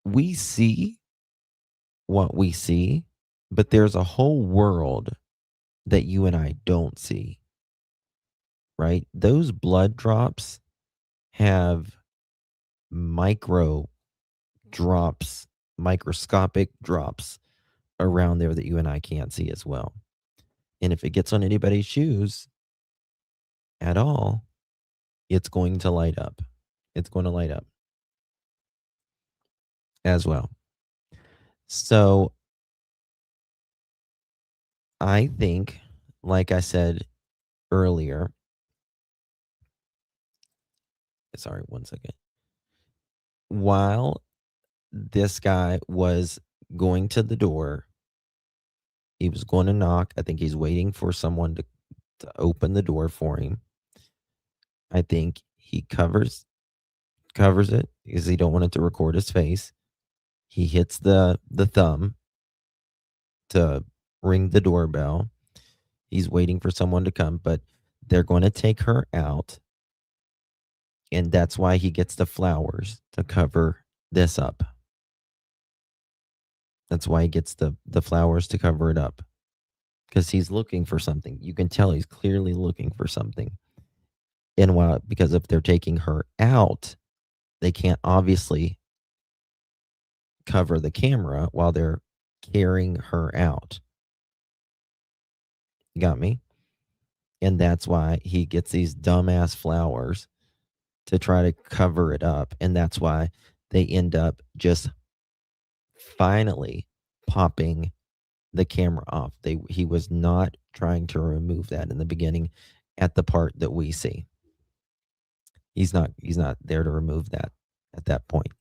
we see what we see, but there's a whole world that you and I don't see, right? Those blood drops have micro drops, microscopic drops around there that you and I can't see as well. And if it gets on anybody's shoes at all, it's going to light up. It's going to light up as well. So I think, like I said earlier, sorry, one second. While this guy was going to the door, he was going to knock. I think he's waiting for someone to open the door for him. I think he covers it because he don't want it to record his face. He hits the thumb to ring the doorbell. He's waiting for someone to come, but they're going to take her out. And that's why he gets the flowers to cover this up. That's why he gets the flowers to cover it up. Because he's looking for something. You can tell he's clearly looking for something. And because if they're taking her out, they can't obviously cover the camera while they're carrying her out. You got me? And that's why he gets these dumbass flowers to try to cover it up. And that's why they end up just finally popping the camera off. He was not trying to remove that in the beginning at the part that we see. He's not there to remove that at that point.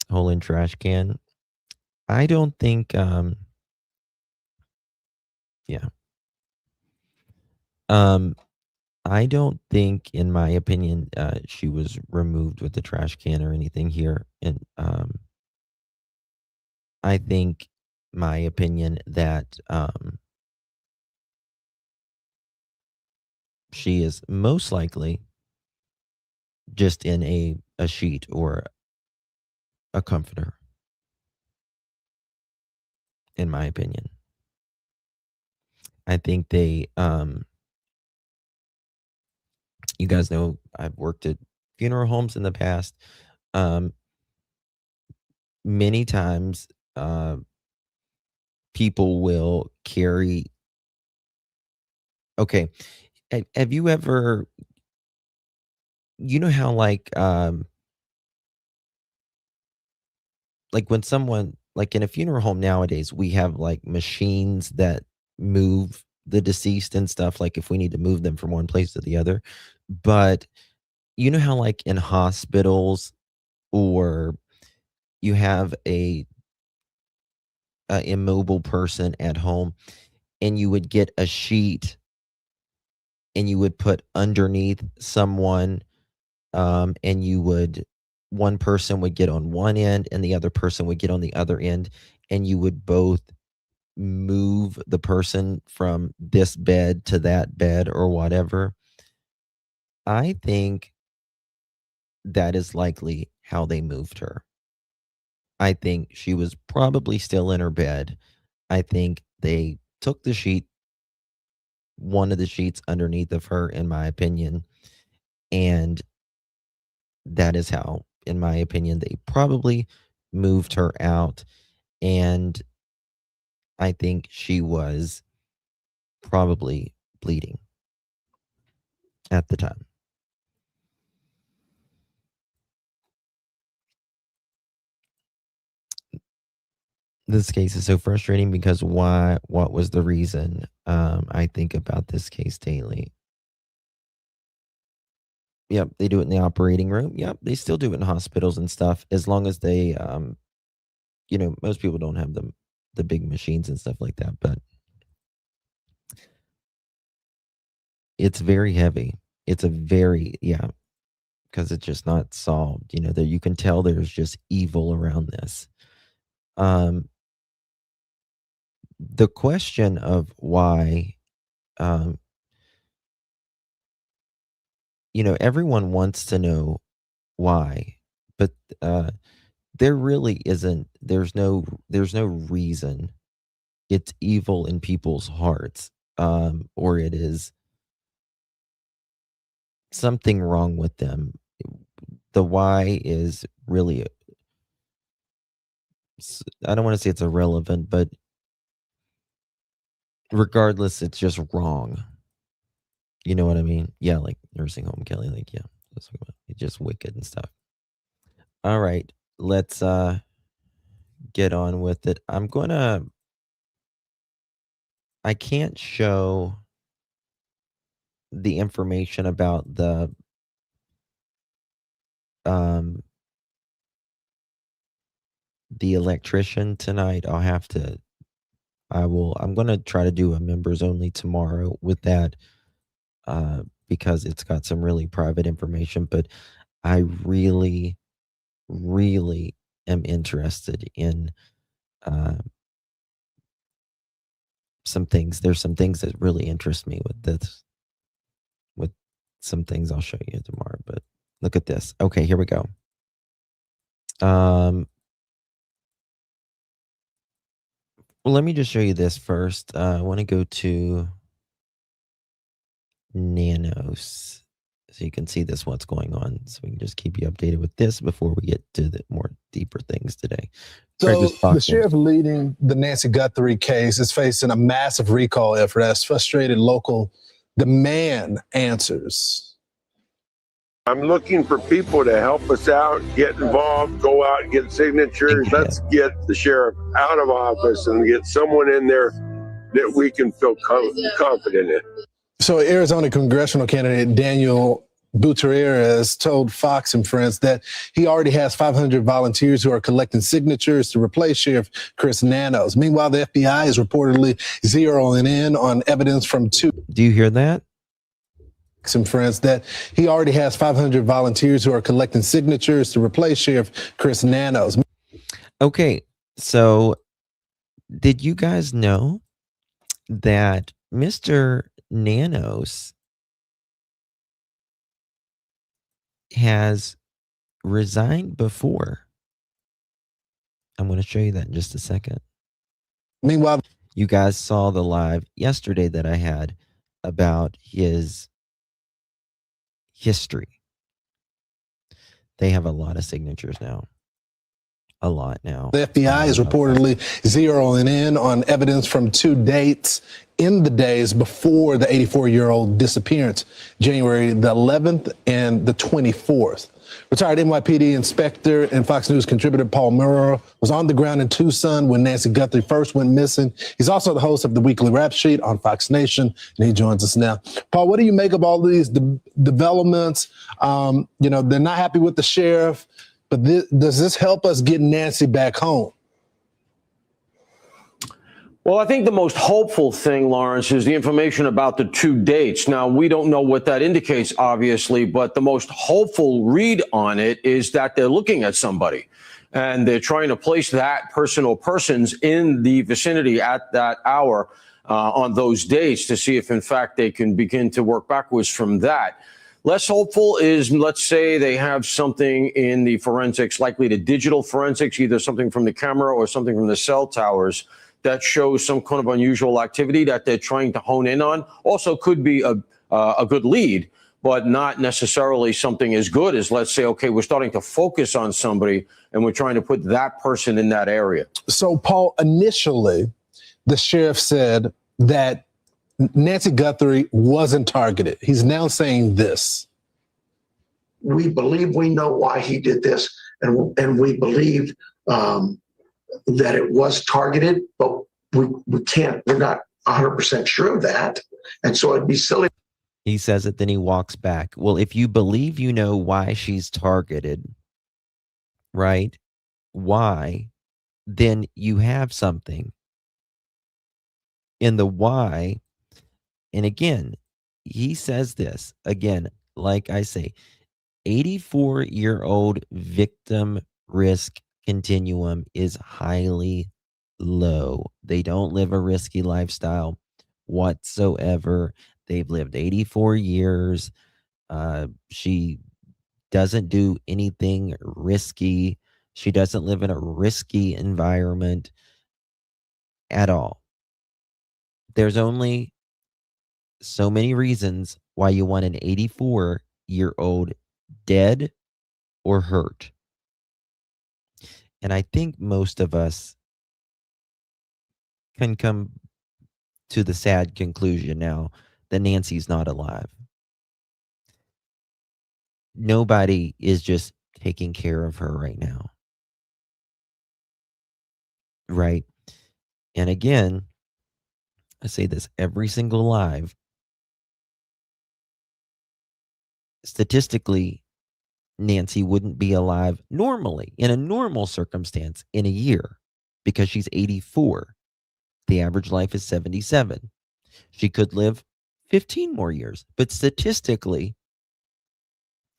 Hole in trash can. I don't think yeah. I don't think, in my opinion, she was removed with the trash can or anything here. And I think, my opinion, that she is most likely just in a sheet or a comforter, in my opinion. I think they, you guys know I've worked at funeral homes in the past. Many times, people will carry. Okay, have you ever? You know how like when someone like in a funeral home nowadays, we have like machines that move the deceased and stuff. Like if we need to move them from one place to the other, but you know how like in hospitals or you have a immobile person at home and you would get a sheet and you would put underneath someone, and you would one person would get on one end and the other person would get on the other end, and you would both move the person from this bed to that bed or whatever. I think that is likely how they moved her. I think she was probably still in her bed. I think they took the sheet, one of the sheets underneath of her, in my opinion, and that is how, in my opinion, they probably moved her out. And I think she was probably bleeding at the time. This case is so frustrating because what was the reason? I think about this case daily. Yep, they do it in the operating room. Yep, they still do it in hospitals and stuff as long as they, most people don't have the big machines and stuff like that, but it's very heavy. It's a very, yeah, because it's just not solved. That you can tell there's just evil around this. The question of why, um, everyone wants to know why, but there really isn't. There's no reason. It's evil in people's hearts, or it is something wrong with them. The why is really, I don't want to say it's irrelevant, but regardless, it's just wrong. You know what I mean? Yeah, like nursing home, Kelly. Like, yeah, it's just wicked and stuff. All right, let's get on with it. I can't show the information about um the electrician tonight. I'm gonna try to do a members only tomorrow with that, because it's got some really private information, but I really, really am interested in uh some things. There's some things that really interest me with this, with some things I'll show you tomorrow. But look at this. Okay, here we go. Well, let me just show you this first. I want to go to Nanos so you can see this, what's going on. So we can just keep you updated with this before we get to the more deeper things today. So the sheriff leading the Nancy Guthrie case is facing a massive recall effort as frustrated local demand answers. I'm looking for people to help us out, get involved, go out and get signatures. Let's get the sheriff out of office and get someone in there that we can feel confident in. So Arizona congressional candidate Daniel Gutierrez told Fox and Friends that he already has 500 volunteers who are collecting signatures to replace Sheriff Chris Nanos. Meanwhile, the FBI is reportedly zeroing in on evidence from two. Do you hear that? Some friends that he already has 500 volunteers who are collecting signatures to replace Sheriff Chris Nanos. Okay, so did you guys know that Mr. Nanos has resigned before. I'm going to show you that in just a second. Meanwhile, you guys saw the live yesterday that I had about his history. They have a lot of signatures now. A lot now. the FBI is reportedly zeroing in on evidence from 2 dates in the days before the 84-year-old disappearance, January the 11th and the 24th. Retired NYPD inspector and Fox News contributor Paul Murrow was on the ground in Tucson when Nancy Guthrie first went missing. He's also the host of the weekly rap sheet on Fox Nation, and he joins us now. Paul, what do you make of all these developments? They're not happy with the sheriff, but does this help us get Nancy back home? Well, I think the most hopeful thing, Lawrence, is the information about the 2 dates. Now, we don't know what that indicates, obviously, but the most hopeful read on it is that they're looking at somebody and they're trying to place that person or persons in the vicinity at that hour on those dates to see if, in fact, they can begin to work backwards from that. Less hopeful is, let's say they have something in the forensics, likely the digital forensics, either something from the camera or something from the cell towers, that shows some kind of unusual activity that they're trying to hone in on. Also could be a good lead, but not necessarily something as good as, let's say, okay, we're starting to focus on somebody and we're trying to put that person in that area. So, Paul, initially, the sheriff said that Nancy Guthrie wasn't targeted. He's now saying this. We believe we know why he did this, and we believe that it was targeted, but we're not 100% sure of that. And so it'd be silly. He says it, then he walks back. Well, if you believe you know why she's targeted, right? Why? Then you have something. In the why, and again, he says this, again, like I say, 84-year-old victim risk continuum is highly low. They don't live a risky lifestyle whatsoever. They've lived 84 years. She doesn't do anything risky. She doesn't live in a risky environment at all. There's only so many reasons why you want an 84-year-old dead or hurt. And I think most of us can come to the sad conclusion now that Nancy's not alive. Nobody is just taking care of her right now. Right? And again, I say this every single live. Statistically, Nancy wouldn't be alive normally in a normal circumstance in a year because she's 84. The average life is 77. She could live 15 more years, but statistically,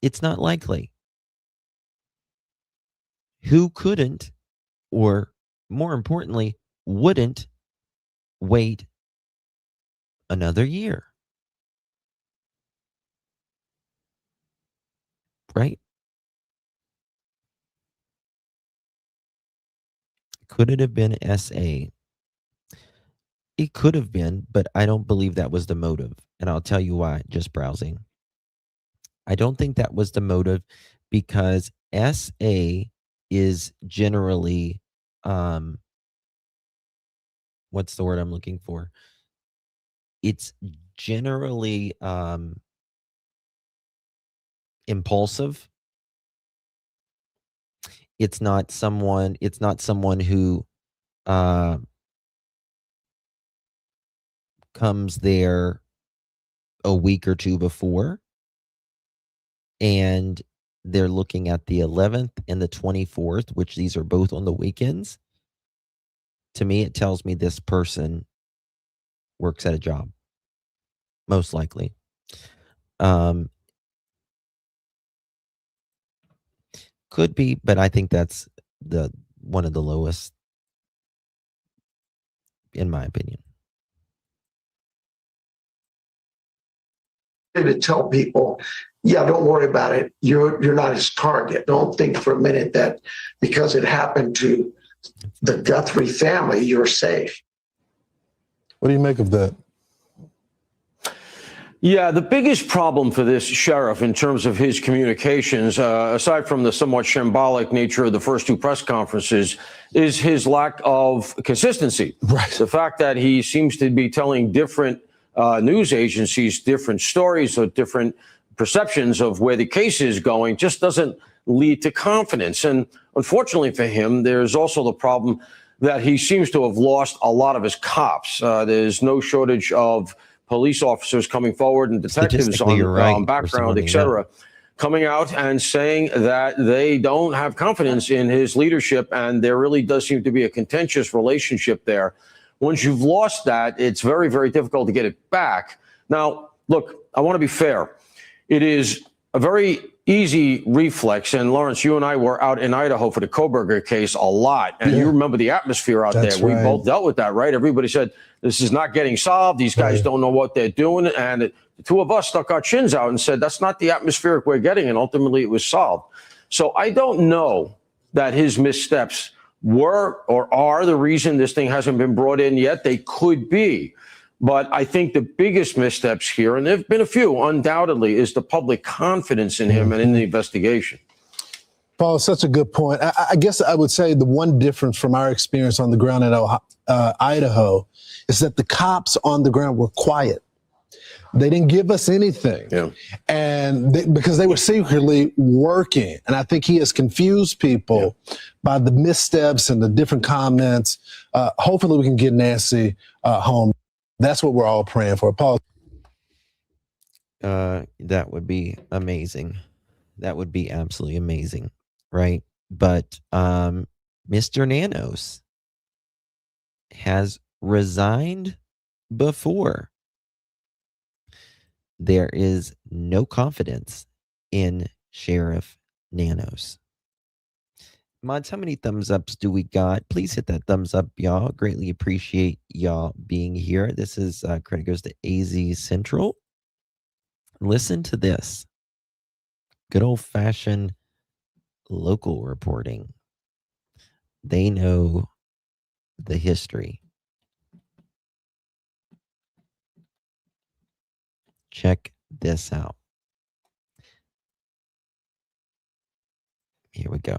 it's not likely. Who couldn't, or more importantly, wouldn't wait another year? Right? Could it have been SA? It could have been, but I don't believe that was the motive. And I'll tell you why, just browsing. I don't think that was the motive because SA is generally, what's the word I'm looking for? It's generally impulsive. It's not someone who comes there a week or two before and they're looking at the 11th and the 24th, which these are both on the weekends. To me, it tells me this person works at a job, most likely. Could be, but I think that's one of the lowest, in my opinion. to tell people, yeah, don't worry about it. You're not his target. Don't think for a minute that because it happened to the Guthrie family, you're safe. What do you make of that? Yeah, the biggest problem for this sheriff in terms of his communications, aside from the somewhat shambolic nature of the first two press conferences, is his lack of consistency. Right. The fact that he seems to be telling different news agencies different stories or different perceptions of where the case is going just doesn't lead to confidence. And unfortunately for him, there's also the problem that he seems to have lost a lot of his cops. There's no shortage of police officers coming forward and detectives on background, et cetera, coming out and saying that they don't have confidence in his leadership. And there really does seem to be a contentious relationship there. Once you've lost that, it's very, very difficult to get it back. Now, look, I want to be fair. It is a very easy reflex. And Lawrence, you and I were out in Idaho for the Koberger case a lot. And you remember the atmosphere out there. We both dealt with that, right? Everybody said, this is not getting solved. These guys don't know what they're doing. And the two of us stuck our chins out and said, that's not the atmospheric we're getting. And ultimately it was solved. So I don't know that his missteps were or are the reason this thing hasn't been brought in yet. They could be. But I think the biggest missteps here, and there have been a few, undoubtedly, is the public confidence in him and in the investigation. Paul, such a good point. I guess I would say the one difference from our experience on the ground in Idaho is that the cops on the ground were quiet. They didn't give us anything. And because they were secretly working. And I think he has confused people by the missteps and the different comments. Hopefully we can get Nancy home. That's what we're all praying for. Paul. That would be amazing. That would be absolutely amazing, right? But Mr. Nanos has resigned before. There is no confidence in Sheriff Nanos. Mods, how many thumbs ups do we got? Please hit that thumbs up, y'all. Greatly appreciate y'all being here. This is credit goes to AZ Central. Listen to this. Good old-fashioned local reporting. They know the history. Check this out. Here we go.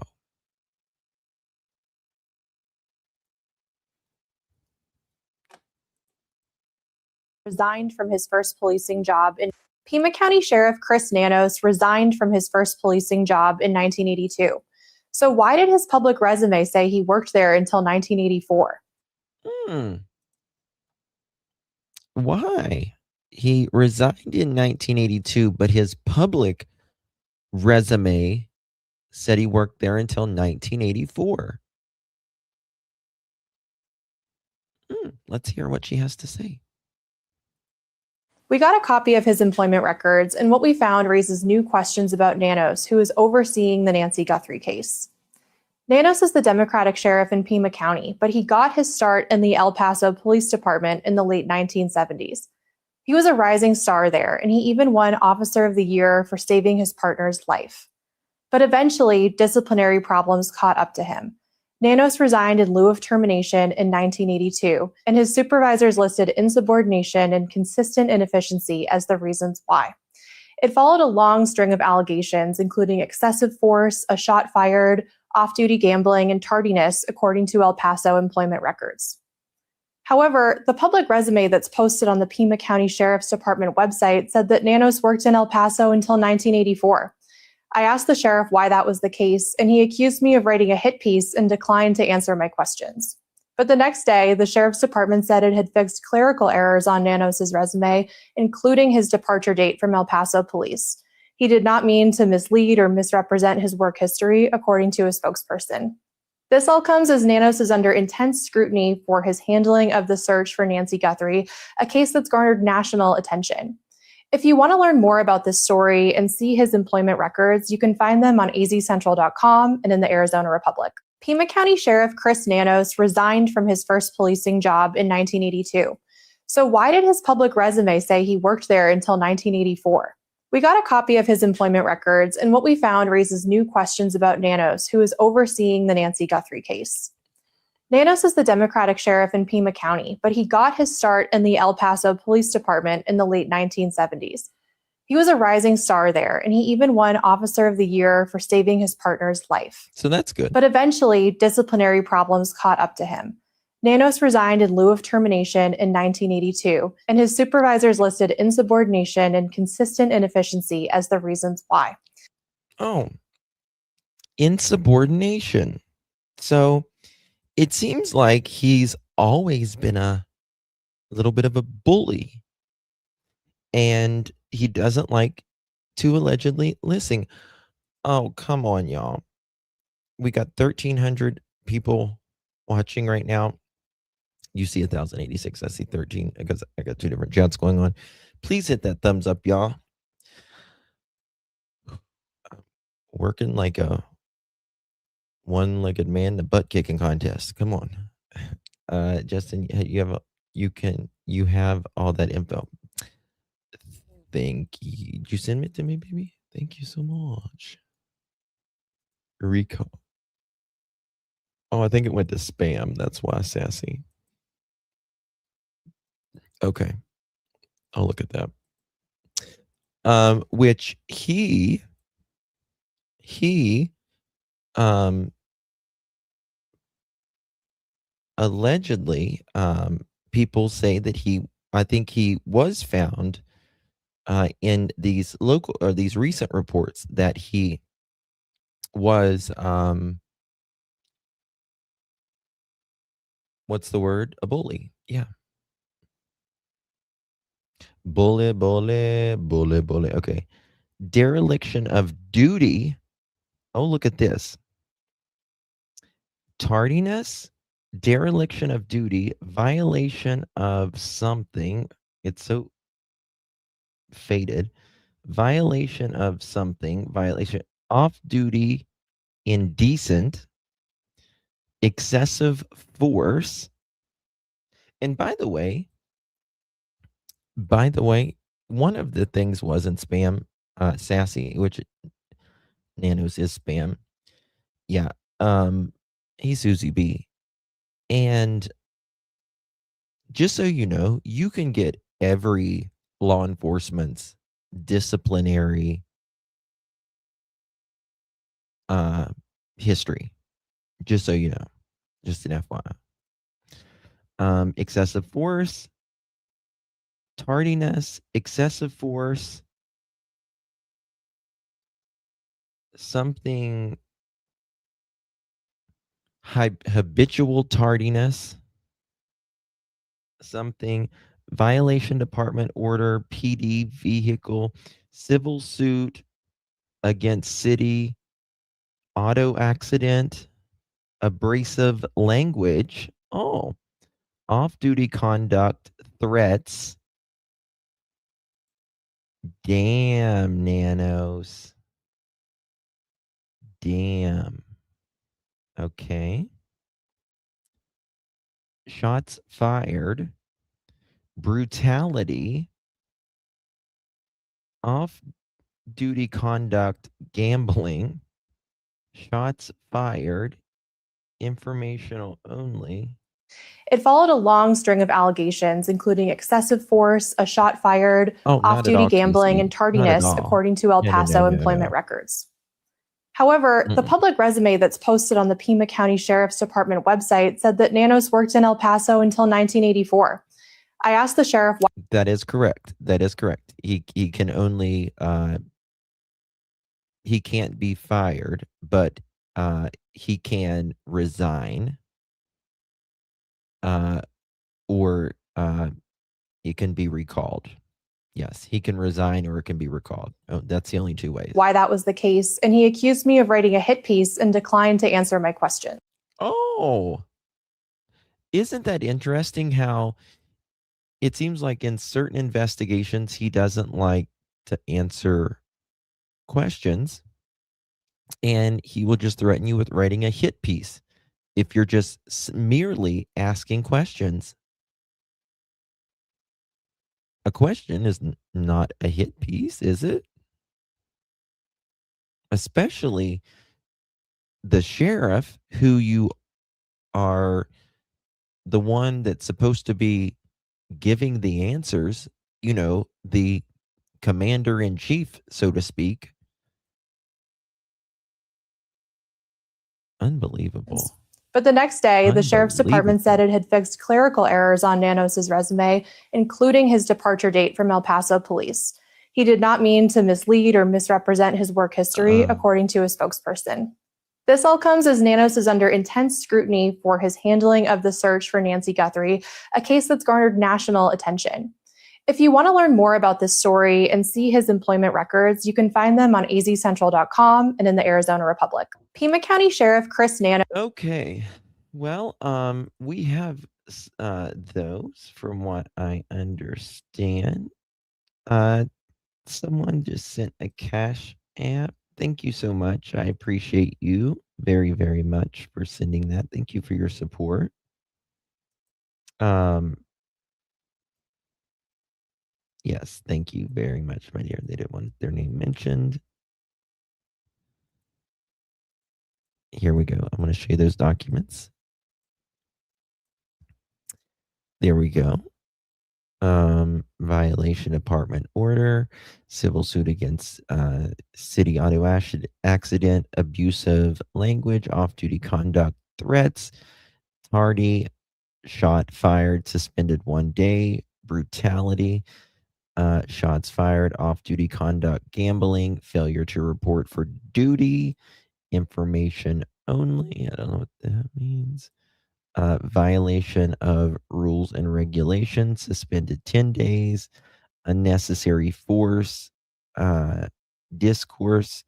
Resigned from his first policing job in Pima County Sheriff Chris Nanos resigned from his first policing job in 1982. So why did his public resume say he worked there until 1984? Why? He resigned in 1982, but his public resume said he worked there until 1984. Let's hear what she has to say. We got a copy of his employment records, and what we found raises new questions about Nanos, who is overseeing the Nancy Guthrie case. Nanos is the Democratic sheriff in Pima County, but he got his start in the El Paso Police Department in the late 1970s. He was a rising star there, and he even won Officer of the Year for saving his partner's life. But eventually, disciplinary problems caught up to him. Nanos resigned in lieu of termination in 1982, and his supervisors listed insubordination and consistent inefficiency as the reasons why. It followed a long string of allegations, including excessive force, a shot fired, off-duty gambling, and tardiness, according to El Paso employment records. However, the public resume that's posted on the Pima County Sheriff's Department website said that Nanos worked in El Paso until 1984. I asked the sheriff why that was the case, and he accused me of writing a hit piece and declined to answer my questions. But the next day, the sheriff's department said it had fixed clerical errors on Nanos' resume, including his departure date from El Paso police. He did not mean to mislead or misrepresent his work history, according to a spokesperson. This all comes as Nanos is under intense scrutiny for his handling of the search for Nancy Guthrie, a case that's garnered national attention. If you want to learn more about this story and see his employment records, you can find them on azcentral.com and in the Arizona Republic. Pima County Sheriff Chris Nanos resigned from his first policing job in 1982. So why did his public resume say he worked there until 1984? We got a copy of his employment records, and what we found raises new questions about Nanos, who is overseeing the Nancy Guthrie case. Nanos is the Democratic sheriff in Pima County, but he got his start in the El Paso Police Department in the late 1970s. He was a rising star there, and he even won Officer of the Year for saving his partner's life. So that's good. But eventually, disciplinary problems caught up to him. Nanos resigned in lieu of termination in 1982, and his supervisors listed insubordination and consistent inefficiency as the reasons why. Oh, insubordination. So it seems like he's always been a little bit of a bully, and he doesn't like to allegedly listen. Oh, come on, y'all. We got 1,300 people watching right now. You see 1,086. I see 13 because I got two different chats going on. Please hit that thumbs up, y'all. Working like a one-legged man in a butt kicking contest. Come on. Justin, you have all that info. Thank you. Did you send it to me, baby? Thank you so much. Rico. Oh, I think it went to spam. That's why, sassy. Okay. I'll look at that. Which he allegedly, people say that I think he was found in these local or these recent reports that he was what's the word? A bully. Yeah. Bully. Okay. Dereliction of duty. Oh, look at this. Tardiness, dereliction of duty, violation of something. It's so faded. Violation of something, violation, off duty, indecent, excessive force. And by the way, one of the things was in spam, sassy, which Nanos is spam. Yeah. He's Susie B. And just so you know, you can get every law enforcement's disciplinary history. Just so you know. Just an FYI. Excessive force, tardiness, excessive force, something habitual tardiness, something violation department order, PD vehicle, civil suit against city, auto accident, abrasive language, off-duty conduct, threats. Damn, Nanos. Damn. Okay. Shots fired, brutality, off-duty conduct, gambling, shots fired, informational only. It followed a long string of allegations, including excessive force, a shot fired, off-duty gambling, and tardiness, according to El Paso employment records. However, the public resume that's posted on the Pima County Sheriff's Department website said that Nanos worked in El Paso until 1984. I asked the sheriff why. That is correct. He can only he can't be fired, but he can resign, or it can be recalled. Yes, he can resign or it can be recalled. Oh, that's the only two ways. Why that was the case, and he accused me of writing a hit piece and declined to answer my question. Oh, isn't that interesting how it seems like in certain investigations he doesn't like to answer questions, and he will just threaten you with writing a hit piece if you're just merely asking questions. a question is not a hit piece, is it? Especially the sheriff, who you are the one that's supposed to be giving the answers, the commander in chief, so to speak. Unbelievable. But the next day, the sheriff's department said Unbelievable. it had fixed clerical errors on Nanos' resume, including his departure date from El Paso police. He did not mean to mislead or misrepresent his work history, according to a spokesperson. This all comes as Nanos is under intense scrutiny for his handling of the search for Nancy Guthrie, a case that's garnered national attention. If you want to learn more about this story and see his employment records, you can find them on azcentral.com and in the Arizona Republic. Pima County Sheriff Chris Nanos. Okay. Well, we have those from what I understand. Someone just sent a cash app. Thank you so much. I appreciate you very, very much for sending that. Thank you for your support. Yes, thank you very much, my dear. They didn't want their name mentioned. Here we go. I'm going to show you those documents. There we go. Violation department order, civil suit against city auto accident, abusive language, off-duty conduct, threats, tardy, shot fired, suspended 1 day, brutality, shots fired, off-duty conduct, gambling, failure to report for duty, information only. I don't know what that means. Violation of rules and regulations, suspended 10 days, unnecessary force, discourse,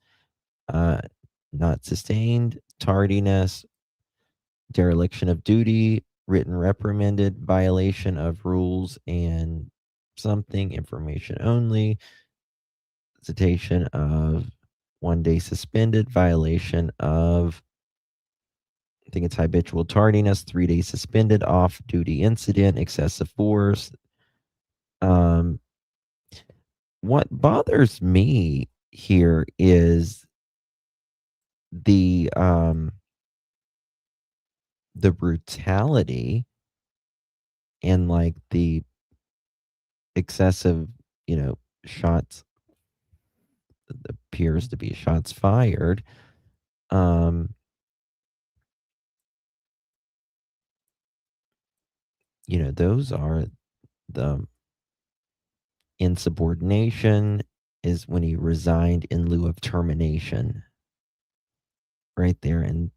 not sustained, tardiness, dereliction of duty, written reprimanded, violation of rules and something, information only, citation of 1 day suspended, violation of, I think it's habitual tardiness, 3 days suspended, off duty incident, excessive force. What bothers me here is the brutality and like the excessive, shots, appears to be shots fired. Those are the insubordination is when he resigned in lieu of termination. Right there. And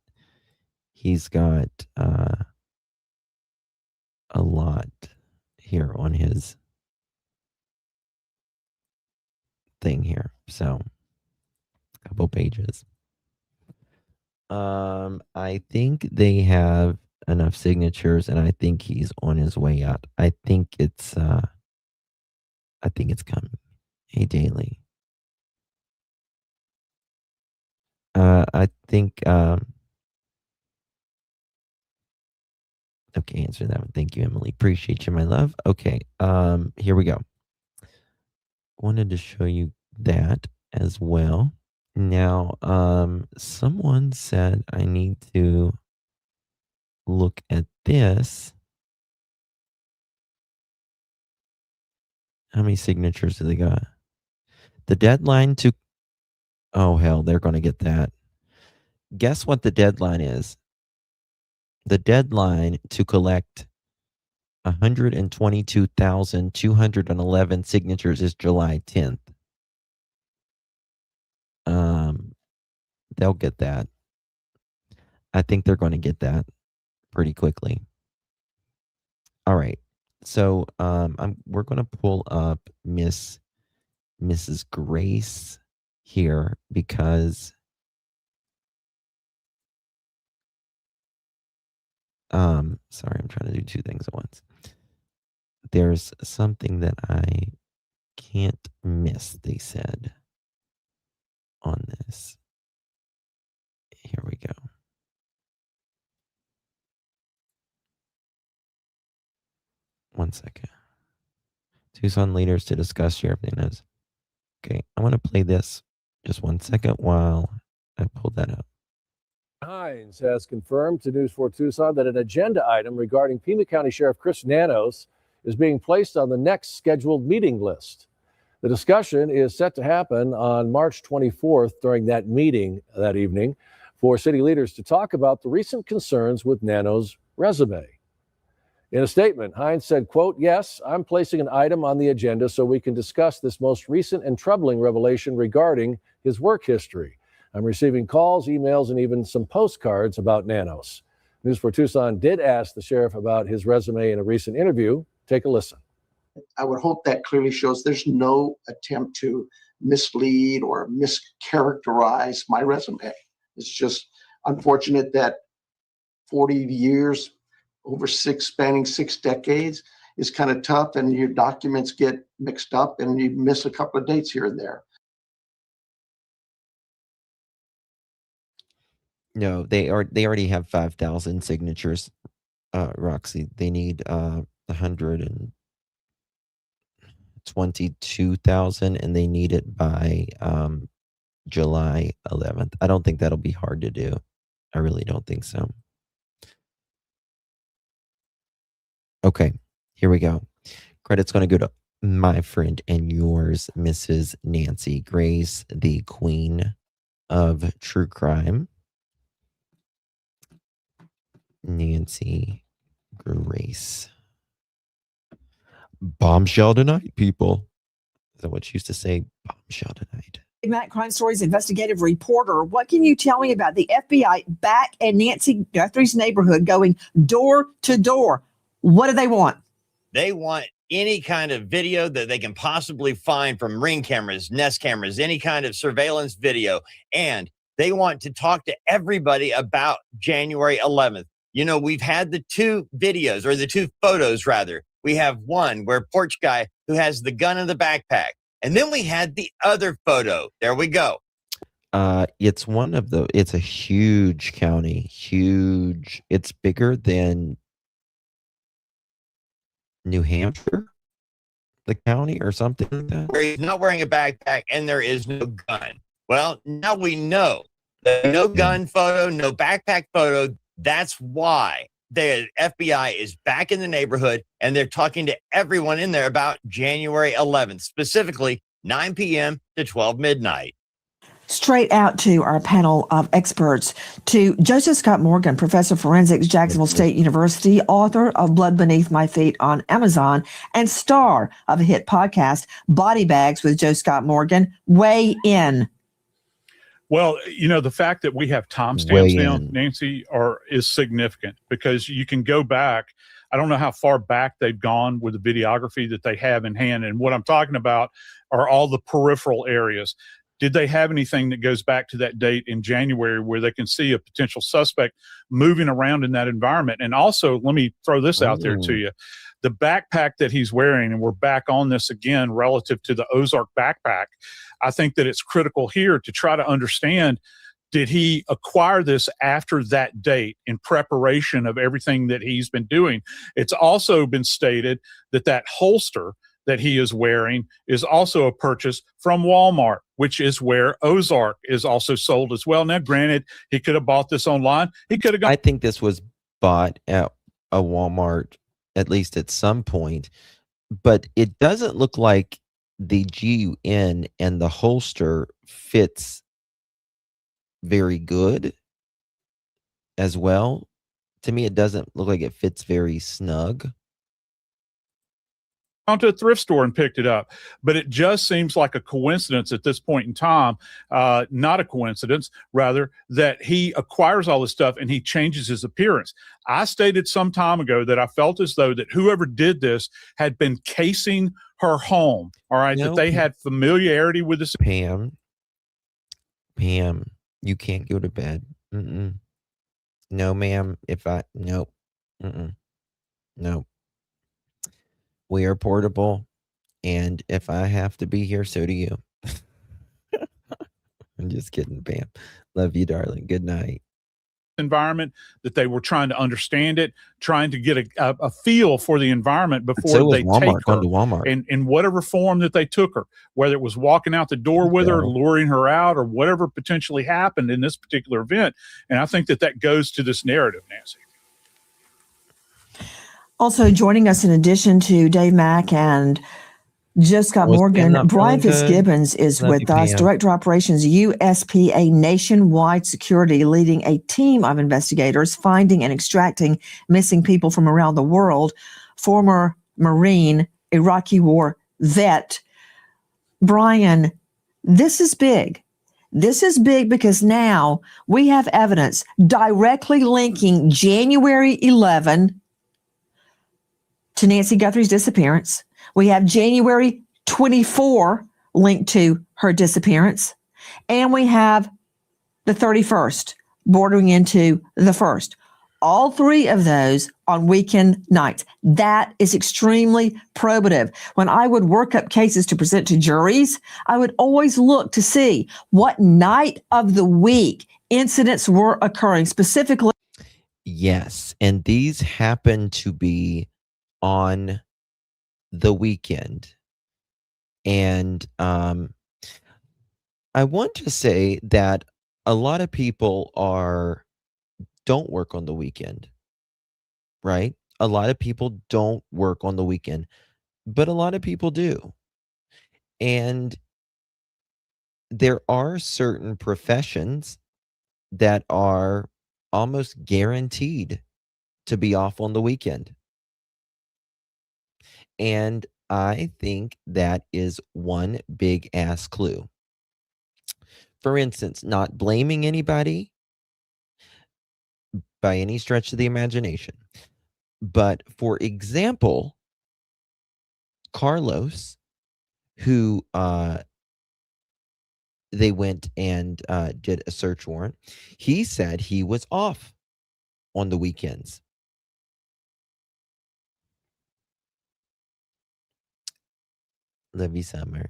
he's got a lot here on his thing here. So a couple pages. I think they have enough signatures and I think he's on his way out. I think it's coming. Hey, Daily. I think okay, answer that one. Thank you, Emily. Appreciate you, my love. Okay, here we go. Wanted to show you that as well. Now, someone said I need to look at this. How many signatures do they got? The deadline to, oh hell, they're going to get that. Guess what the deadline is? The deadline to collect 122,211 signatures is July 10th. They'll get that. I think they're going to get that pretty quickly. All right. So we're going to pull up Mrs. Grace here because sorry, I'm trying to do two things at once. There's something that I can't miss, they said on this. Here we go. One second. Tucson leaders to discuss Sheriff Nano's. Okay, I want to play this just 1 second while I pull that up. Hines has confirmed to News 4 Tucson that an agenda item regarding Pima County Sheriff Chris Nanos is being placed on the next scheduled meeting list. The discussion is set to happen on March 24th during that meeting that evening for city leaders to talk about the recent concerns with Nanos' resume. In a statement, Hines said, quote, "Yes, I'm placing an item on the agenda so we can discuss this most recent and troubling revelation regarding his work history. I'm receiving calls, emails, and even some postcards about Nanos." News 4 Tucson did ask the sheriff about his resume in a recent interview. Take a listen. I would hope that clearly shows there's no attempt to mislead or mischaracterize my resume. It's just unfortunate that 40 years, spanning 6 decades, is kind of tough, and your documents get mixed up and you miss a couple of dates here and there. No, they already have 5,000 signatures, Roxy. They need 122,000, and they need it by July 11th. I don't think that'll be hard to do. I really don't think so. Okay, here we go. Credit's going to go to my friend and yours, Mrs. Nancy Grace, the queen of true crime. Nancy Grace. Bombshell tonight, people. Is that what she used to say? Bombshell tonight. Matt Crime Stories investigative reporter. What can you tell me about the FBI back in Nancy Guthrie's neighborhood going door to door? What do they want? They want any kind of video that they can possibly find from Ring cameras, Nest cameras, any kind of surveillance video. And they want to talk to everybody about January 11th. You know, we've had the 2 videos, or the 2 photos rather. We have one where porch guy who has the gun in the backpack. And then we had the other photo. There we go. It's it's a huge county, huge. It's bigger than New Hampshire, the county, or something like that. Where he's not wearing a backpack and there is no gun. Well, now we know that no gun photo, no backpack photo. That's why the FBI is back in the neighborhood and they're talking to everyone in there about January 11th, specifically 9 p.m. to 12 midnight. Straight out to our panel of experts, to Joseph Scott Morgan, professor of forensics, Jacksonville State University, author of Blood Beneath My Feet on Amazon, and star of a hit podcast, Body Bags with Joe Scott Morgan. Weigh in. Well, you know, the fact that we have timestamps now, Nancy, is significant because you can go back. I don't know how far back they've gone with the videography that they have in hand. And what I'm talking about are all the peripheral areas. Did they have anything that goes back to that date in January where they can see a potential suspect moving around in that environment? And also, let me throw this out there to you. The backpack that he's wearing, and we're back on this again relative to the Ozark backpack, I think that it's critical here to try to understand, did he acquire this after that date in preparation of everything that he's been doing? It's also been stated that that holster that he is wearing is also a purchase from Walmart, which is where Ozark is also sold as well. Now, granted, he could have bought this online. He could have I think this was bought at a Walmart, at least at some point, but it doesn't look like the GUN and the holster fits very good as well. To me, it doesn't look like it fits very snug. To a thrift store and picked it up, but it just seems like a coincidence at this point in time, not a coincidence, rather, that he acquires all this stuff and he changes his appearance. I stated some time ago that I felt as though that whoever did this had been casing her home, all right, that they had familiarity with this. Pam, you can't go to bed. No, ma'am. Nope. Nope. We are portable, and if I have to be here, so do you. I'm just kidding, Pam. Love you, darling. Good night. environment, that they were trying to understand it, trying to get a feel for the environment But before so was they take Walmart, going her. to Walmart. And in whatever form that they took her, whether it was walking out the door with her, luring her out, or whatever potentially happened in this particular event. And I think that goes to this narrative, Nancy. Also joining us in addition to Dave Mack and Joe Scott Was Pam Morgan, not Brian feeling good? Fitzgibbons is Love you, with us, Pam. Director of Operations, USPA Nationwide Security, leading a team of investigators finding and extracting missing people from around the world, former Marine, Iraqi war vet. Brian, this is big. This is big because now we have evidence directly linking January 11 to Nancy Guthrie's disappearance. We have January 24 linked to her disappearance. And we have the 31st bordering into the 1st. All three of those on weekend nights. That is extremely probative. When I would work up cases to present to juries, I would always look to see what night of the week incidents were occurring specifically. Yes, and these happen to be on the weekend. And I want to say that a lot of people don't work on the weekend, right? A lot of people don't work on the weekend, but a lot of people do. And there are certain professions that are almost guaranteed to be off on the weekend. And I think that is one big ass clue. For instance, not blaming anybody by any stretch of the imagination. But for example, Carlos, who they went and did a search warrant, he said he was off on the weekends. Livy Summer.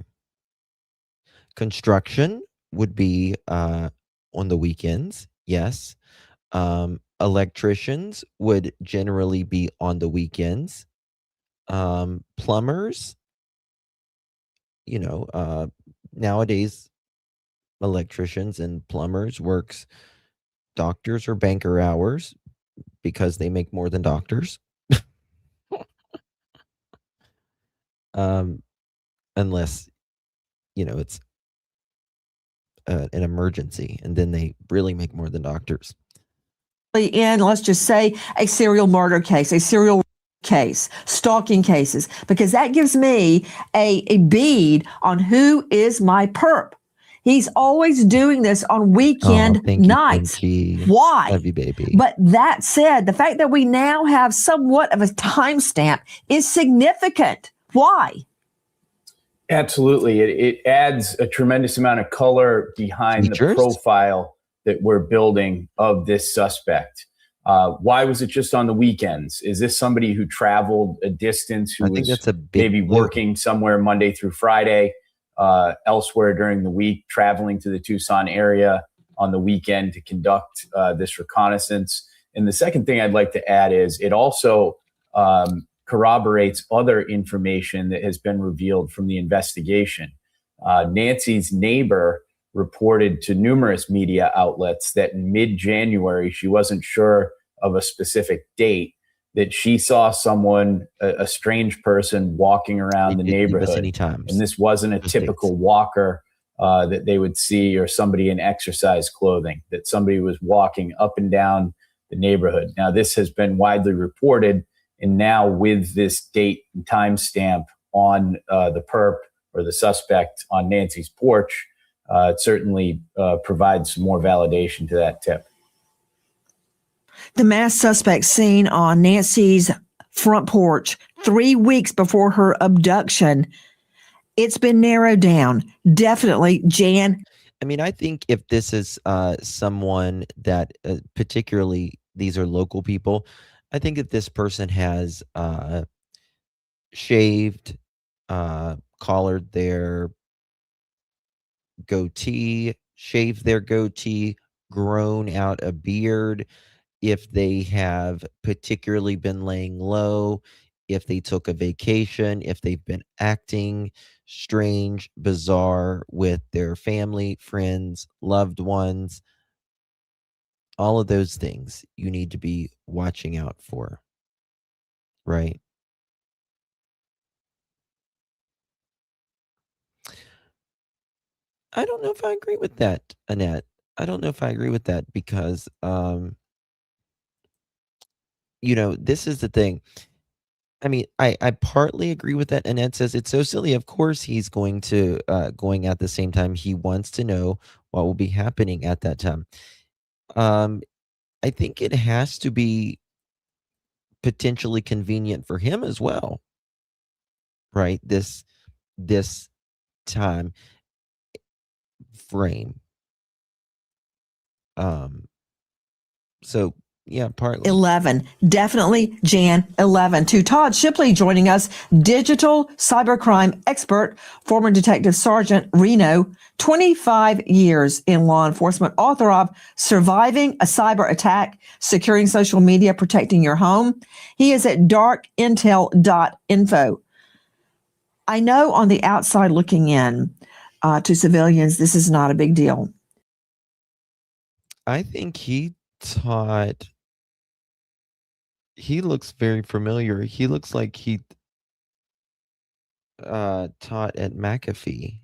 Construction would be on the weekends, yes. Electricians would generally be on the weekends. Plumbers, nowadays electricians and plumbers works doctors or banker hours because they make more than doctors. Unless, it's an emergency, and then they really make more than doctors. In, let's just say, a serial murder case, a serial case, stalking cases, because that gives me a bead on who is my perp. He's always doing this on weekend nights. Why? Love you, baby. But that said, the fact that we now have somewhat of a timestamp is significant. Why? Absolutely. It adds a tremendous amount of color behind the profile that we're building of this suspect. Why was it just on the weekends? Is this somebody who traveled a distance, who was maybe working somewhere Monday through Friday, elsewhere during the week, traveling to the Tucson area on the weekend to conduct this reconnaissance? And the second thing I'd like to add is it also corroborates other information that has been revealed from the investigation. Nancy's neighbor reported to numerous media outlets that in mid-January, she wasn't sure of a specific date, that she saw someone, a strange person, walking around the neighborhood. And this wasn't a typical walker that they would see, or somebody in exercise clothing, that somebody was walking up and down the neighborhood. Now, this has been widely reported, and now with this date and timestamp on the perp or the suspect on Nancy's porch, it certainly provides more validation to that tip. The masked suspect seen on Nancy's front porch 3 weeks before her abduction, it's been narrowed down. Definitely, Jan. I mean, I think if this is someone that, particularly these are local people, I think if this person has shaved, collared their goatee, shaved their goatee, grown out a beard, if they have particularly been laying low, if they took a vacation, if they've been acting strange, bizarre with their family, friends, loved ones, all of those things you need to be watching out for, right? I don't know if I agree with that, Annette. I don't know if I agree with that because, this is the thing. I mean, I partly agree with that. Annette says it's so silly. Of course, he's going at the same time. He wants to know what will be happening at that time. I think it has to be potentially convenient for him as well, right? This time frame. So yeah, partly. 11, definitely Jan 11. To Todd Shipley joining us, digital cybercrime expert, former Detective Sergeant Reno, 25 years in law enforcement, author of Surviving a Cyber Attack, Securing Social Media, Protecting Your Home. He is at darkintel.info. I know on the outside looking in to civilians, this is not a big deal. I think he looks very familiar. He looks like he taught at McAfee,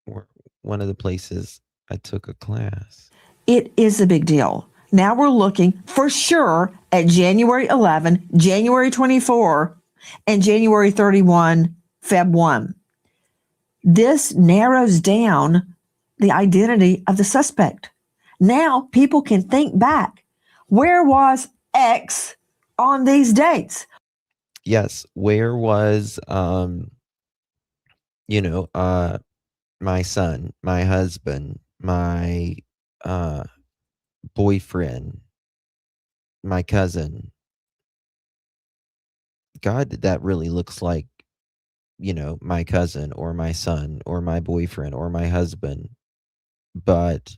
or one of the places I took a class. It is a big deal. Now we're looking for sure at January 11, January 24, and January 31, Feb 1. This narrows down the identity of the suspect. Now people can think back. Where was X on these dates? Yes, where was my son, my husband, my boyfriend, my cousin? God, that really looks like, my cousin or my son or my boyfriend or my husband. But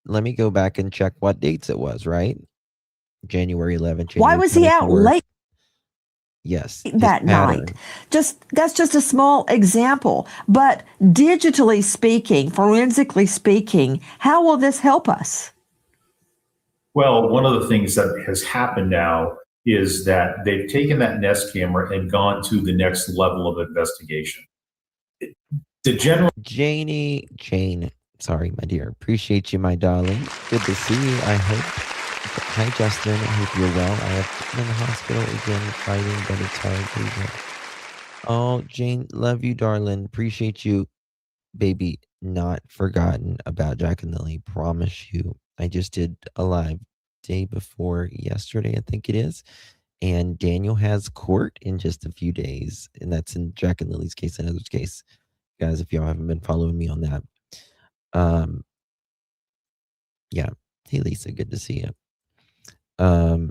let me go back and check what dates it was, right? January 11th, Why January was he out 24th. late? Yes, That night. That's just a small example. But digitally speaking, forensically speaking, how will this help us? Well, one of the things that has happened now is that they've taken that Nest camera and gone to the next level of investigation. The general Jane, sorry, my dear. Appreciate you, my darling. Good to see you. I hope. Hi, Justin. I hope you're well. I have been in the hospital again, fighting, but it's hard. Please. Oh, Jane, love you, darling. Appreciate you, baby. Not forgotten about Jack and Lily. Promise you. I just did a live day before yesterday, I think it is. And Daniel has court in just a few days. And that's in Jack and Lily's case and others' case. Guys, if y'all haven't been following me on that. Yeah. Hey, Lisa, good to see you. I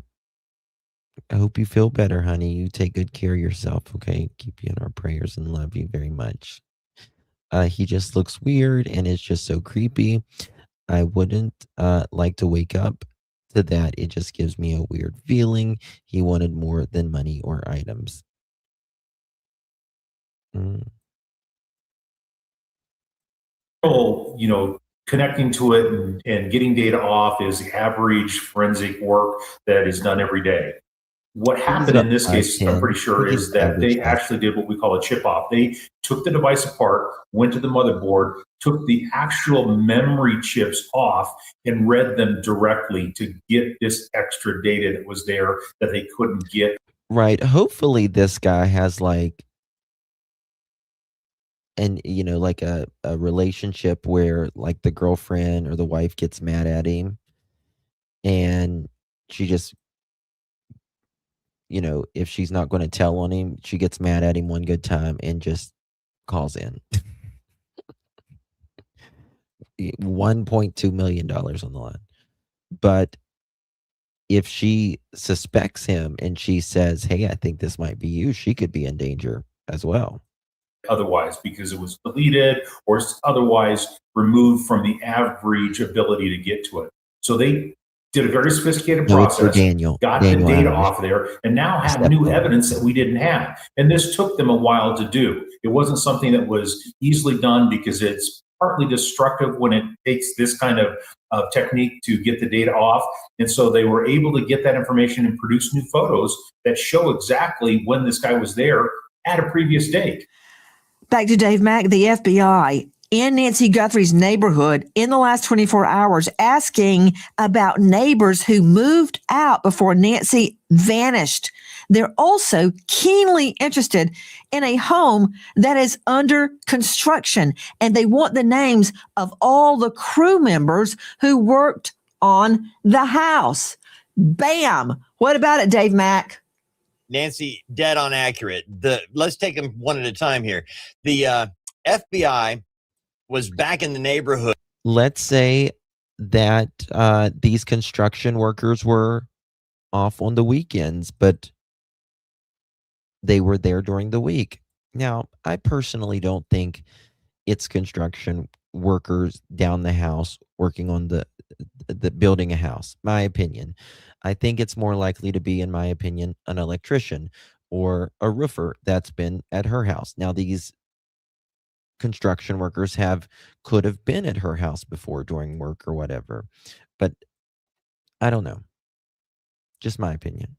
hope you feel better, honey. You take good care of yourself, okay? Keep you in our prayers and love you very much. He just looks weird and it's just so creepy. I wouldn't like to wake up to that. It just gives me a weird feeling. He wanted more than money or items. Connecting to it and getting data off is the average forensic work that is done every day. What happened in this case, I'm pretty sure, is that they actually did what we call a chip off. They took the device apart, went to the motherboard, took the actual memory chips off, and read them directly to get this extra data that was there that they couldn't get. Right. Hopefully this guy has like a relationship where like the girlfriend or the wife gets mad at him and she just, if she's not going to tell on him, she gets mad at him one good time and just calls in. $1.2 million on the line. But if she suspects him and she says, hey, I think this might be you, she could be in danger as well. otherwise because it was deleted or otherwise removed from the average ability to get to it. So they did a very sophisticated No, it's for process, Daniel. got Daniel the data Adams. off there, and now have new evidence that we didn't have. And this took them a while to do. It wasn't something that was easily done because it's partly destructive when it takes this kind of technique to get the data off. And so they were able to get that information and produce new photos that show exactly when this guy was there at a previous date. Back to Dave Mack, the FBI in Nancy Guthrie's neighborhood in the last 24 hours asking about neighbors who moved out before Nancy vanished. They're also keenly interested in a home that is under construction, and they want the names of all the crew members who worked on the house. Bam! What about it, Dave Mack? Nancy, dead on accurate. Let's take them one at a time here. The FBI was back in the neighborhood. Let's say that these construction workers were off on the weekends, but they were there during the week. Now, I personally don't think it's construction workers down the house working on the building a house. My opinion. I think it's more likely to be, in my opinion, an electrician or a roofer that's been at her house. Now, these construction workers could have been at her house before during work or whatever, but I don't know. Just my opinion.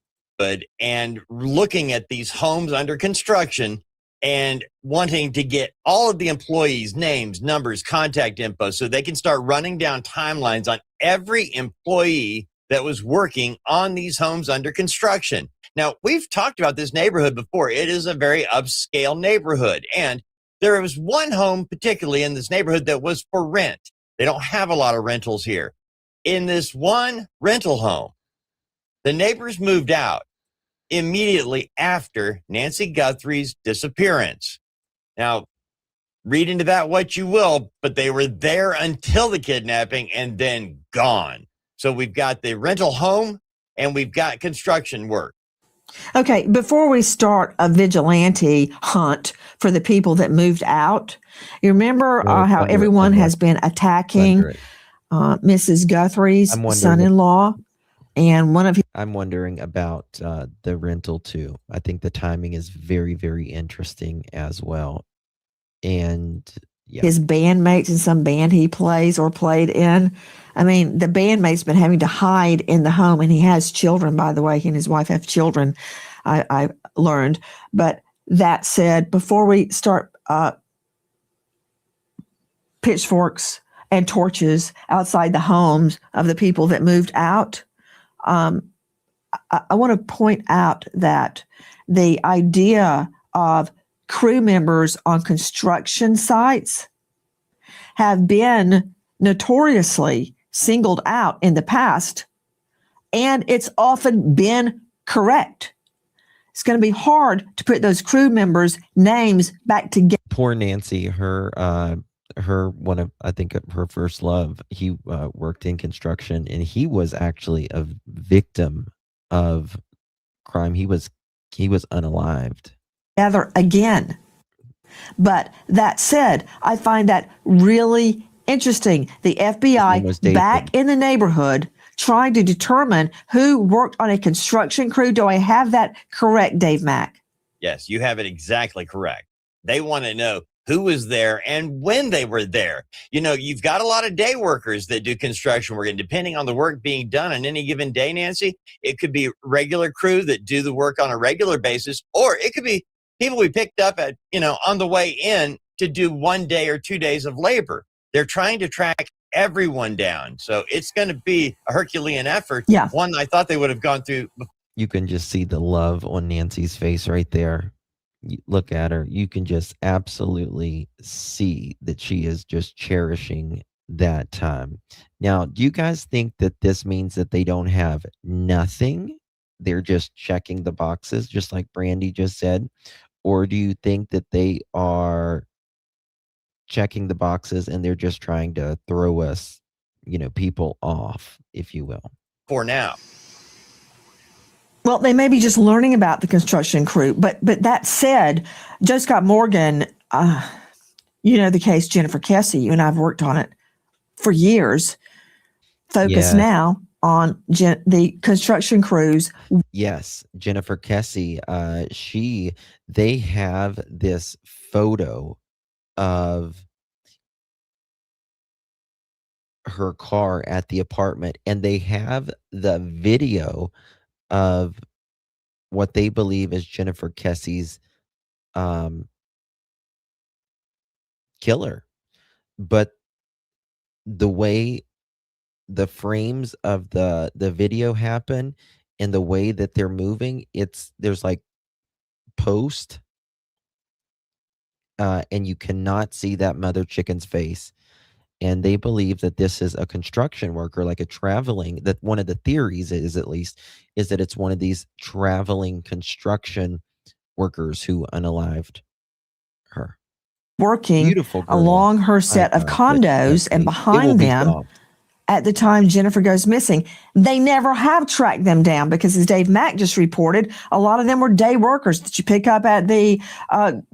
And looking at these homes under construction and wanting to get all of the employees' names, numbers, contact info, so they can start running down timelines on every employee that was working on these homes under construction. Now, we've talked about this neighborhood before. It is a very upscale neighborhood, and there was one home particularly in this neighborhood that was for rent. They don't have a lot of rentals here. In this one rental home, the neighbors moved out immediately after Nancy Guthrie's disappearance. Now, read into that what you will, but they were there until the kidnapping and then gone. So we've got the rental home and we've got construction work. Okay, before we start a vigilante hunt for the people that moved out, you remember how everyone has been attacking Mrs. Guthrie's son-in-law? And I'm wondering about the rental too. I think the timing is very, very interesting as well. And yeah. His bandmates in some band he plays or played in. I mean, the bandmate's been having to hide in the home, and he has children, by the way. He and his wife have children, I learned. But that said, before we start pitchforks and torches outside the homes of the people that moved out, I want to point out that the idea of crew members on construction sites have been notoriously singled out in the past, and it's often been correct. It's going to be hard to put those crew members' names back together. Poor Nancy, her one of, I think, her first love, he worked in construction, and he was actually a victim of crime. He was unalived. Together again. But that said, I find that really interesting. The FBI back in the neighborhood trying to determine who worked on a construction crew. Do I have that correct, Dave Mack? Yes, you have it exactly correct. They want to know who was there and when they were there. You know, you've got a lot of day workers that do construction work, and depending on the work being done on any given day, Nancy, it could be regular crew that do the work on a regular basis, or it could be people we picked up at, on the way in to do 1 day or 2 days of labor. They're trying to track everyone down. So it's going to be a Herculean effort. Yeah. One I thought they would have gone through. You can just see the love on Nancy's face right there. You look at her. You can just absolutely see that she is just cherishing that time. Now, do you guys think that this means that they don't have nothing? They're just checking the boxes, just like Brandy just said? Or do you think that they are checking the boxes and they're just trying to throw us, people off, if you will? For now. Well, they may be just learning about the construction crew, but that said, Joe Scott Morgan You know the case Jennifer Kesse. You and I have worked on it for years. Focus Yes. now on the construction crews. Yes, Jennifer Kesse. They have this photo of her car at the apartment, and they have the video of what they believe is Jennifer Kesse's killer. But the way the frames of the video happen and the way that they're moving, there's like post, and you cannot see that mother chicken's face. And they believe that this is a construction worker, like a traveling, that one of the theories is, at least, is that it's one of these traveling construction workers who unalived her. Working Beautiful girl. along her My set of God, but condos, and it will behind be them, solved. at the time Jennifer goes missing, they never have tracked them down because, as Dave Mack just reported, a lot of them were day workers that you pick up at the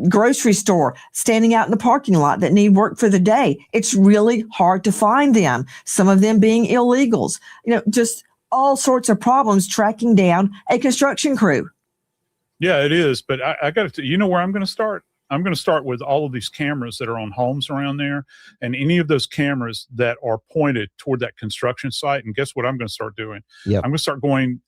grocery store, standing out in the parking lot, that need work for the day. It's really hard to find them. Some of them being illegals, just all sorts of problems tracking down a construction crew. Yeah, it is. But I got to, you know where I'm going to start? I'm going to start with all of these cameras that are on homes around there, and any of those cameras that are pointed toward that construction site. And guess what I'm going to start doing? Yep. I'm going to start going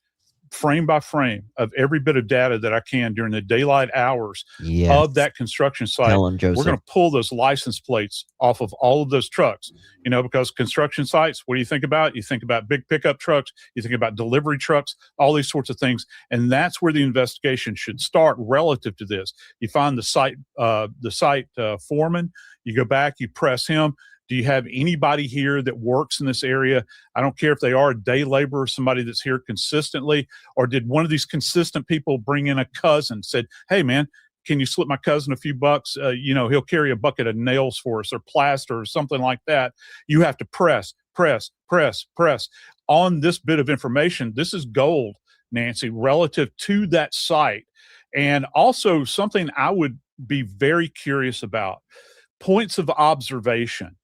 frame by frame of every bit of data that I can during the daylight hours of that construction site. Tell 'em, Joseph. We're going to pull those license plates off of all of those trucks, because construction sites, what do you think about? You think about big pickup trucks, you think about delivery trucks, all these sorts of things. And that's where the investigation should start relative to this. You find the site foreman, you go back, you press him. Do you have anybody here that works in this area? I don't care if they are a day laborer, somebody that's here consistently, or did one of these consistent people bring in a cousin, said, hey, man, can you slip my cousin a few bucks? He'll carry a bucket of nails for us, or plaster, or something like that. You have to press on this bit of information. This is gold, Nancy, relative to that site. And also something I would be very curious about, points of observation.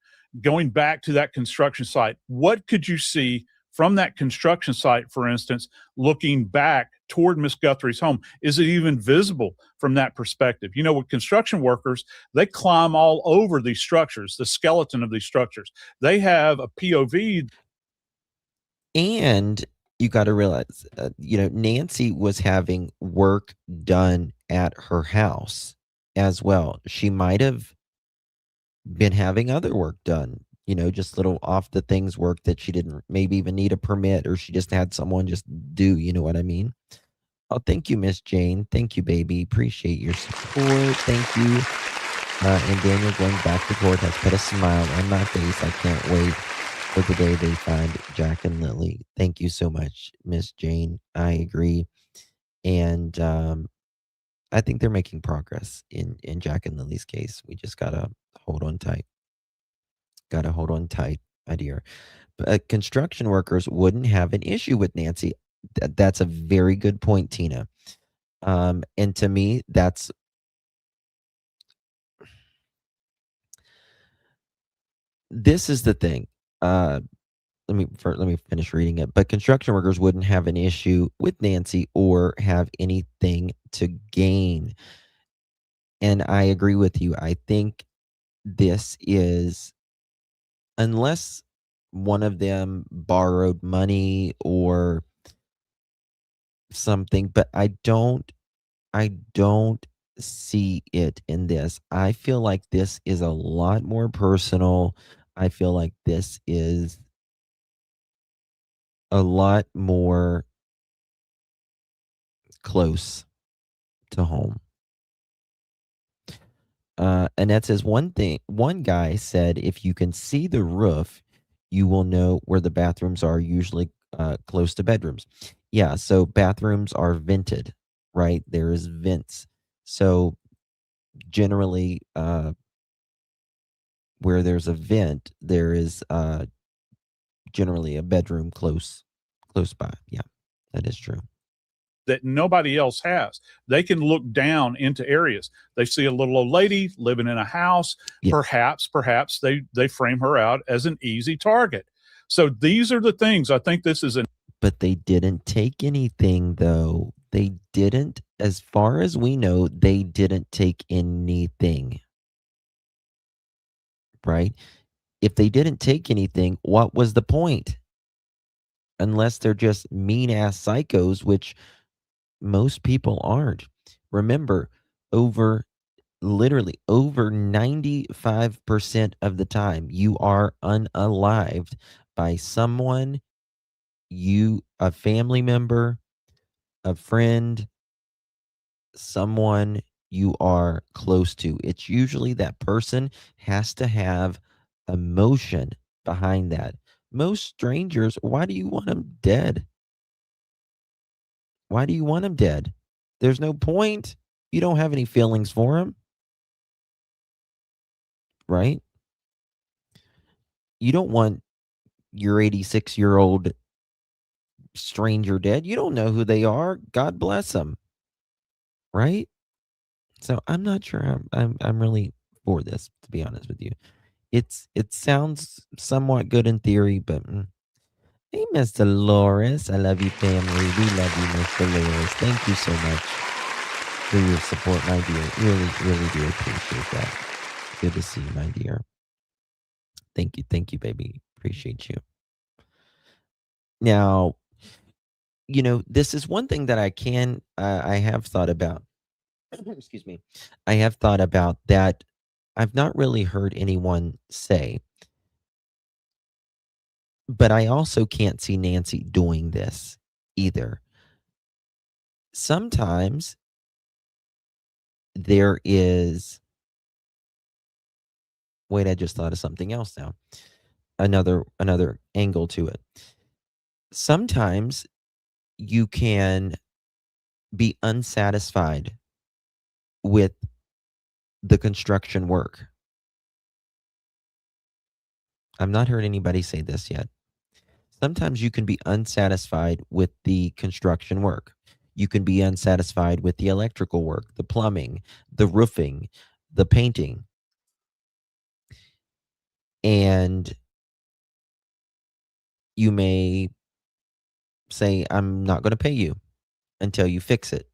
Going back to that construction site, what could you see from that construction site, for instance, looking back toward Miss Guthrie's home? Is it even visible from that perspective? With construction workers, they climb all over these structures, the skeleton of these structures. They have a POV. And you got to realize, Nancy was having work done at her house as well. She might have been having other work done, just little off the things work that she didn't maybe even need a permit, or she just had someone just do, you know what I mean? Oh, thank you, Miss Jane. Thank you, baby. Appreciate your support. Thank you. And Daniel, going back to court, has put a smile on my face. I can't wait for the day they find Jack and Lily. Thank you so much, Miss Jane. I agree. And I think they're making progress in Jack and Lily's case. We just gotta hold on tight. Gotta hold on tight, my dear. But construction workers wouldn't have an issue with Nancy. That's a very good point, Tina. And to me, this is the thing. Let me finish reading it. But construction workers wouldn't have an issue with Nancy or have anything to gain. And I agree with you. I think this is, unless one of them borrowed money or something, but I don't see it in this. I feel like this is a lot more personal. I feel like this is a lot more close to home. Annette says, one guy said, if you can see the roof, you will know where the bathrooms are, usually close to bedrooms. Yeah, so bathrooms are vented, right? There is vents. So generally, where there's a vent, there is generally a bedroom close by. Yeah, that is true. that nobody else has. They can look down into areas. They see a little old lady living in a house. Perhaps they frame her out as an easy target. So these are the things. I think this is But they didn't take anything, though. They didn't, as far as we know, they didn't take anything. Right? If they didn't take anything, what was the point? Unless they're just mean-ass psychos, which most people aren't. Remember, literally over 95% of the time, you are unalived by someone, a family member, a friend, someone you are close to. It's usually that person has to have emotion behind that. Most strangers, why do you want them dead? Why do you want them dead? There's no point. You don't have any feelings for them. Right? You don't want your 86-year-old stranger dead. You don't know who they are. God bless them. Right? So I'm not sure I'm really for this, to be honest with you. It sounds somewhat good in theory, but hey, Mr. Loris, I love you, family. We love you, Mr. Loris. Thank you so much for your support, my dear. Really, really do appreciate that. Good to see you, my dear. Thank you, baby. Appreciate you. Now, this is one thing that I have thought about. Excuse me. I have thought about that. I've not really heard anyone say, but I also can't see Nancy doing this either. Sometimes there is, wait, I just thought of something else now. Another angle to it. Sometimes you can be unsatisfied with the construction work. I've not heard anybody say this yet. Sometimes you can be unsatisfied with the construction work. You can be unsatisfied with the electrical work, the plumbing, the roofing, the painting. And you may say, I'm not going to pay you until you fix it.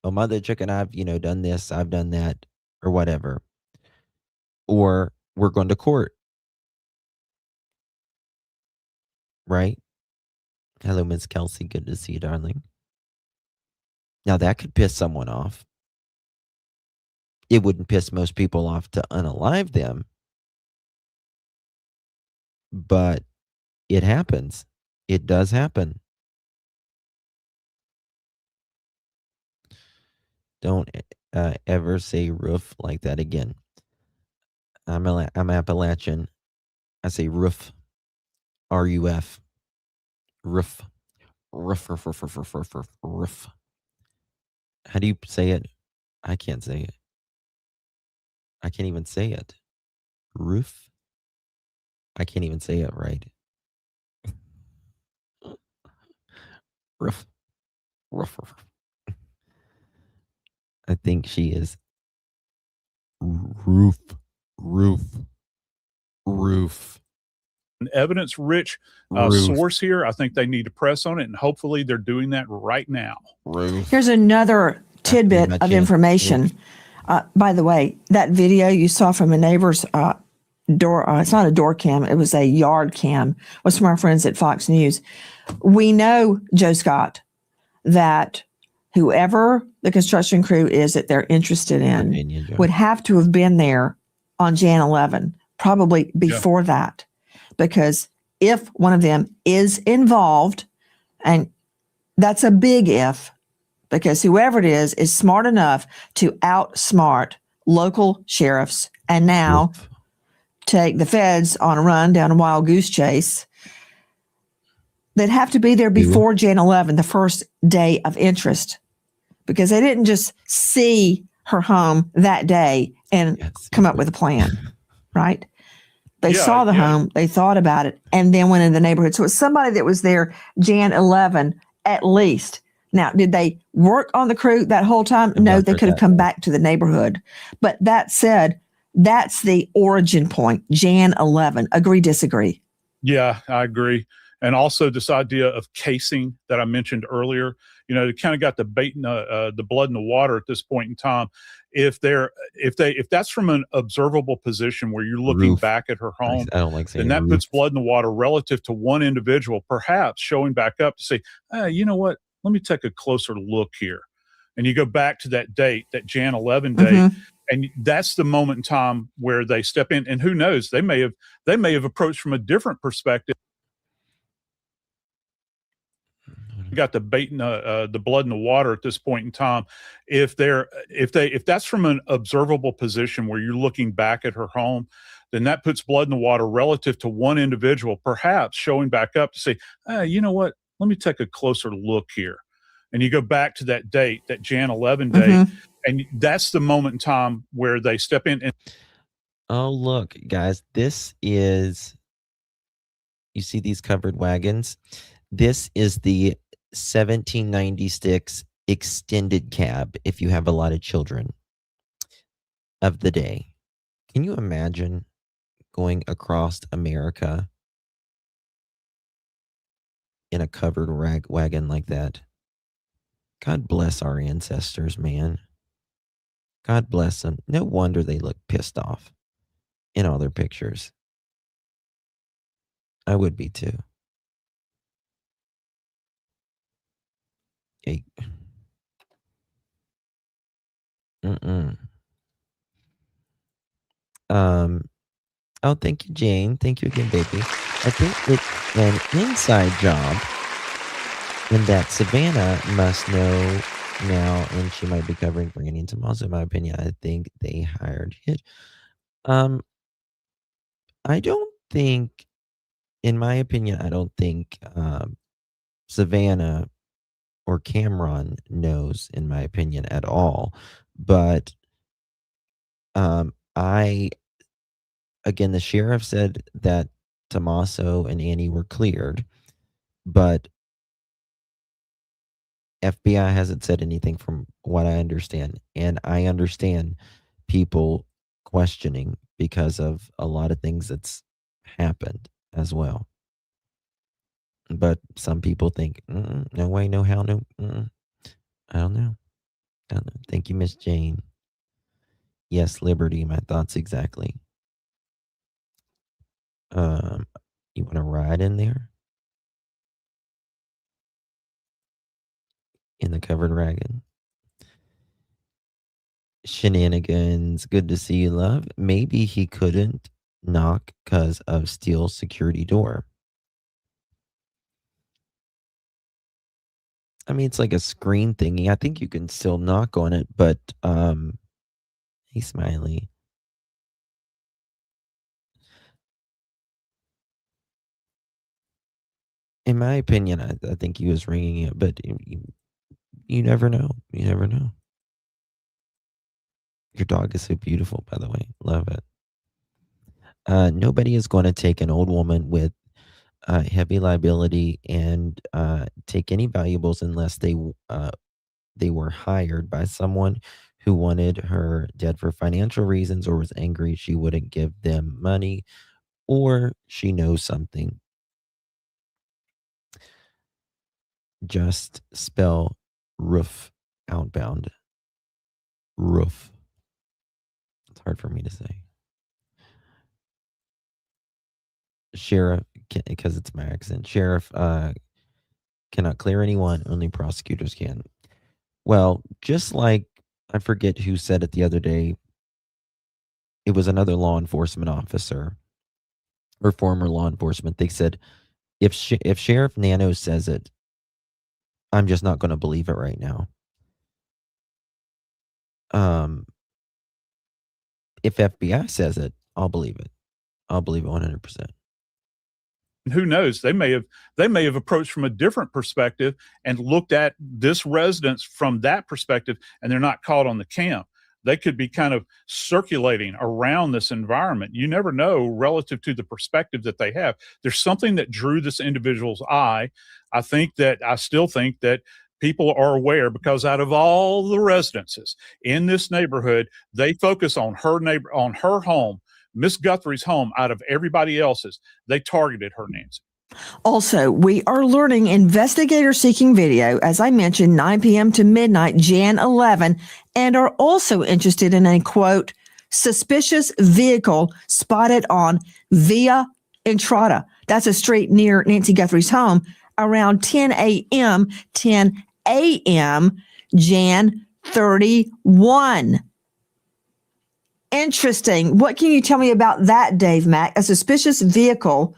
Oh, mother chicken, I've, done this, I've done that, or whatever. Or we're going to court. Right? Hello, Miss Kelsey. Good to see you, darling. Now, that could piss someone off. It wouldn't piss most people off to unalive them. But it happens. It does happen. Don't ever say roof like that again. I'm Appalachian. I say roof. R-U-F. Roof. Roof, roof, roof, roof, roof, roof, roof, roof. How do you say it? I can't say it. I can't even say it. Roof? I can't even say it right. Roof. Roof, roof. I think she is roof. An evidence-rich source here. I think they need to press on it, and hopefully they're doing that right now. Here's another tidbit of information. By the way, that video you saw from a neighbor's door, it's not a door cam, it was a yard cam, was from our friends at Fox News. We know, Joe Scott, that whoever the construction crew is that they're interested in would have to have been there on Jan 11, probably before that. Because if one of them is involved, and that's a big if, because whoever it is smart enough to outsmart local sheriffs and now take the feds on a run down a wild goose chase, they'd have to be there before Jan 11, the first day of interest, because they didn't just see her home that day and come up with a plan, right? They saw the home, they thought about it, and then went in the neighborhood. So it's somebody that was there Jan 11 at least Now, did they work on the crew that whole time? No, they could have come back to the neighborhood. But that said, that's the origin point, Jan 11. Agree, disagree? Yeah, I agree. And also this idea of casing that I mentioned earlier, you know, they kind of got the bait in the blood in the water at this point in time. If that's from an observable position where you're looking back at her home, I don't like saying then that roof. puts blood in the water relative to one individual, perhaps showing back up to say, you know what, let me take a closer look here. And you go back to that date, that Jan 11 date, and that's the moment in time where they step in. And who knows, they may have approached from a different perspective. Got the bait in the blood in the water at this point in time. If that's from an observable position where you're looking back at her home, then that puts blood in the water relative to one individual, perhaps showing back up to say, you know what, let me take a closer look here. And you go back to that date, that Jan 11 date, and that's the moment in time where they step in. And oh, look, guys, this is, you see these covered wagons? This is the 1796 extended cab if you have a lot of children of the day. Can you imagine going across America in a covered wagon like that? God bless our ancestors, man. God bless them. No wonder they look pissed off in all their pictures. I would be too. Hey. Oh, thank you, Jane. Thank you again, baby. I think it's an inside job, and that Savannah must know now, and she might be covering for Annie and Tomas. In my opinion, I think they hired it. I don't think, in my opinion, I don't think Savannah or Cameron knows, in my opinion, at all. But again, the sheriff said that Tommaso and Annie were cleared, but FBI hasn't said anything from what I understand. And I understand people questioning because of a lot of things that's happened as well. But some people think, no way, no how, no. I don't know. Thank you, Miss Jane. Yes, Liberty, my thoughts exactly. You want to ride in there? In the covered wagon? Shenanigans. Good to see you, love. Maybe he couldn't knock because of steel security door. I mean, it's like a screen thingy. I think you can still knock on it, but hey, Smiley. In my opinion, I think he was ringing it, but you never know. You never know. Your dog is so beautiful, by the way. Love it. Nobody is going to take an old woman with heavy liability and take any valuables unless they were hired by someone who wanted her dead for financial reasons or was angry she wouldn't give them money or she knows something. Just spell roof outbound. Roof. It's hard for me to say. Sheriff, because it's my accent. Sheriff cannot clear anyone. Only prosecutors can. Well, just like, I forget who said it the other day. It was another law enforcement officer or former law enforcement. They said, if Sheriff Nano says it, I'm just not going to believe it right now. If FBI says it, I'll believe it. I'll believe it 100%. And who knows? They may have approached from a different perspective and looked at this residence from that perspective, and they're not caught on the camp. They could be kind of circulating around this environment. You never know relative to the perspective that they have. There's something that drew this individual's eye. I still think that people are aware, because out of all the residences in this neighborhood, they focus on her home, Miss Guthrie's home, out of everybody else's. They targeted her, Nancy. Also, we are learning investigators seeking video, as I mentioned, 9 p.m. to midnight, Jan 11, and are also interested in a, quote, suspicious vehicle spotted on Via Entrada. That's a street near Nancy Guthrie's home around 10 a.m., Jan 31. Interesting. What can you tell me about that, Dave Mack? A suspicious vehicle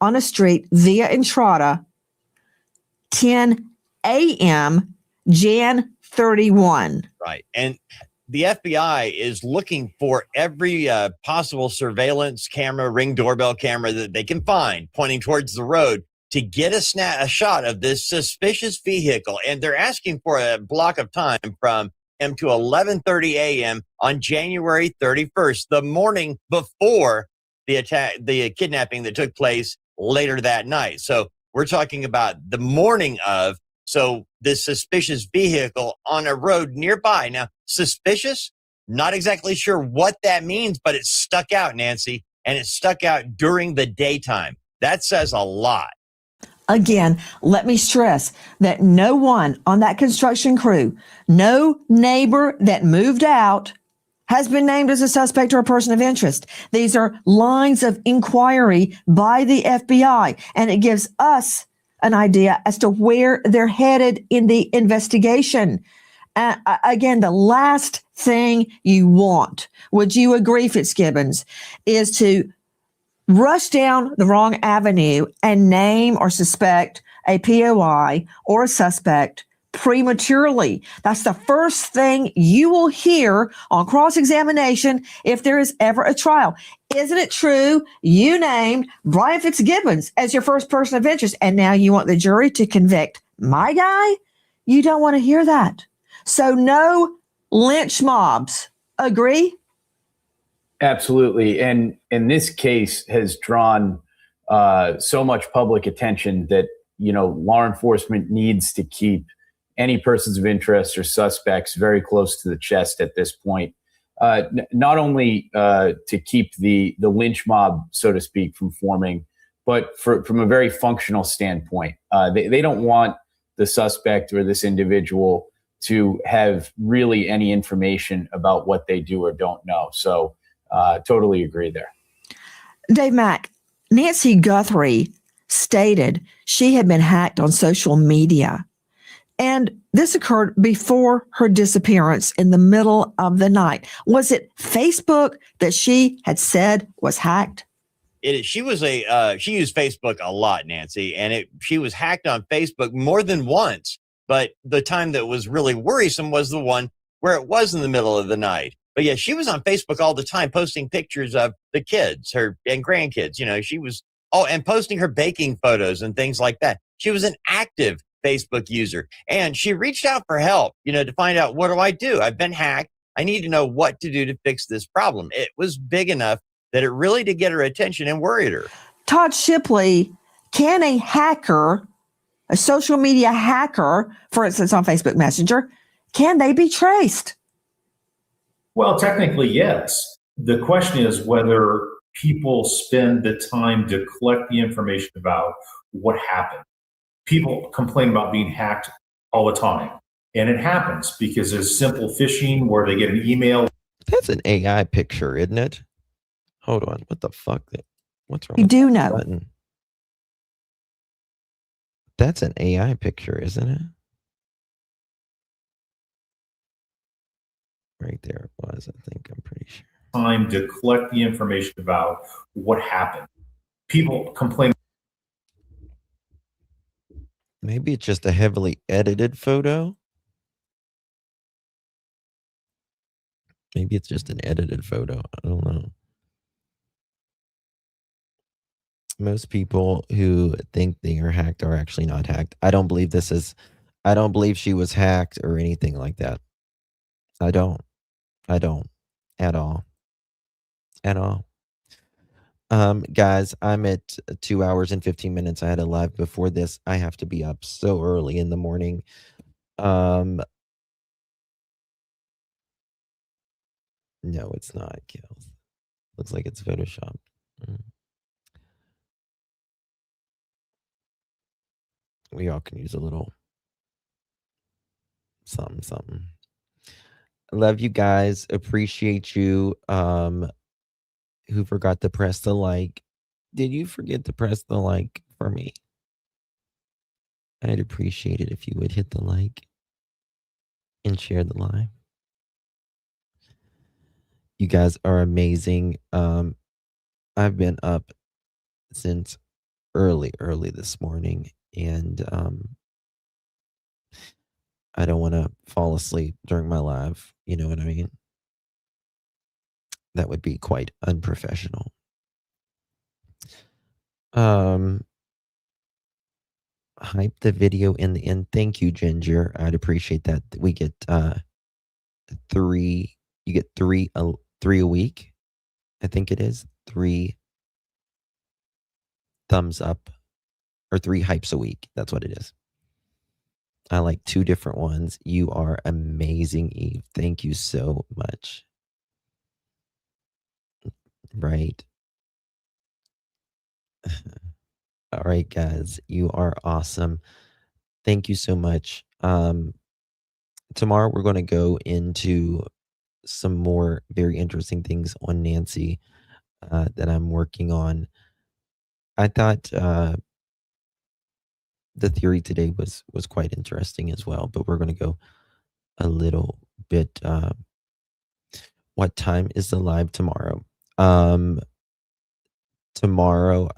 on a street via Entrada, 10 a.m., Jan 31. Right. And the FBI is looking for every possible surveillance camera, ring doorbell camera that they can find pointing towards the road to get a shot of this suspicious vehicle. And they're asking for a block of time from m to 11:30 a.m. on January 31st, the morning before the kidnapping that took place later that night. So we're talking about the morning of, so this suspicious vehicle on a road nearby. Now, suspicious, not exactly sure what that means, but it stuck out, Nancy, and it stuck out during the daytime. That says a lot. Again, let me stress that no one on that construction crew, no neighbor that moved out, has been named as a suspect or a person of interest. These are lines of inquiry by the FBI, and it gives us an idea as to where they're headed in the investigation. Again, the last thing you want, would you agree, Fitzgibbons, is to rush down the wrong avenue and name or suspect a POI or a suspect prematurely. That's the first thing you will hear on cross-examination if there is ever a trial. Isn't it true you named Brian Fitzgibbons as your first person of interest, and now you want the jury to convict my guy? You don't want to hear that. So no lynch mobs. Agree? Absolutely. And this case has drawn so much public attention that, law enforcement needs to keep any persons of interest or suspects very close to the chest at this point. Not only to keep the lynch mob, so to speak, from forming, but from a very functional standpoint. They don't want the suspect or this individual to have really any information about what they do or don't know. So totally agree there. Dave Mack, Nancy Guthrie stated she had been hacked on social media. And this occurred before her disappearance in the middle of the night. Was it Facebook that she had said was hacked? She used Facebook a lot, Nancy, and she was hacked on Facebook more than once. But the time that was really worrisome was the one where it was in the middle of the night. But yeah, she was on Facebook all the time, posting pictures of the kids, her and grandkids. She was and posting her baking photos and things like that. She was an active Facebook user, and she reached out for help, to find out, what do I do? I've been hacked. I need to know what to do to fix this problem. It was big enough that it really did get her attention and worried her. Todd Shipley, can a hacker, a social media hacker, for instance, on Facebook Messenger, can they be traced? Well, technically, yes. The question is whether people spend the time to collect the information about what happened. People complain about being hacked all the time. And it happens because there's simple phishing where they get an email. That's an AI picture, isn't it? Hold on. What the fuck? What's wrong? You do know. Button? That's an AI picture, isn't it? Right there it was, I think. I'm pretty sure. Time to collect the information about what happened. People complain. Maybe it's just a heavily edited photo. Maybe it's just an edited photo. I don't know. Most people who think they are hacked are actually not hacked. I don't believe she was hacked or anything like that. I don't at all. Guys, I'm at 2 hours and 15 minutes. I had a live before this. I have to be up so early in the morning. Um, no, it's not kills. Looks like it's Photoshop. We all can use a little something, something. Love you guys. Appreciate you. Who forgot to press the like? Did you forget to press the like for me? I'd appreciate it if you would hit the like and share the live. You guys are amazing. I've been up since early this morning, and I don't want to fall asleep during my live. You know what I mean? That would be quite unprofessional. Hype the video in the end. Thank you, Ginger. I'd appreciate that. We get 3. You get 3 a week. I think it is 3 thumbs up or 3 hypes a week. That's what it is. I like 2 different ones. You are amazing, Eve. Thank you so much. Right. All right, guys. You are awesome. Thank you so much. Tomorrow we're going to go into some more very interesting things on Nancy that I'm working on. I thought the theory today was quite interesting as well, but we're going to go a little bit. What time is the live tomorrow? Tomorrow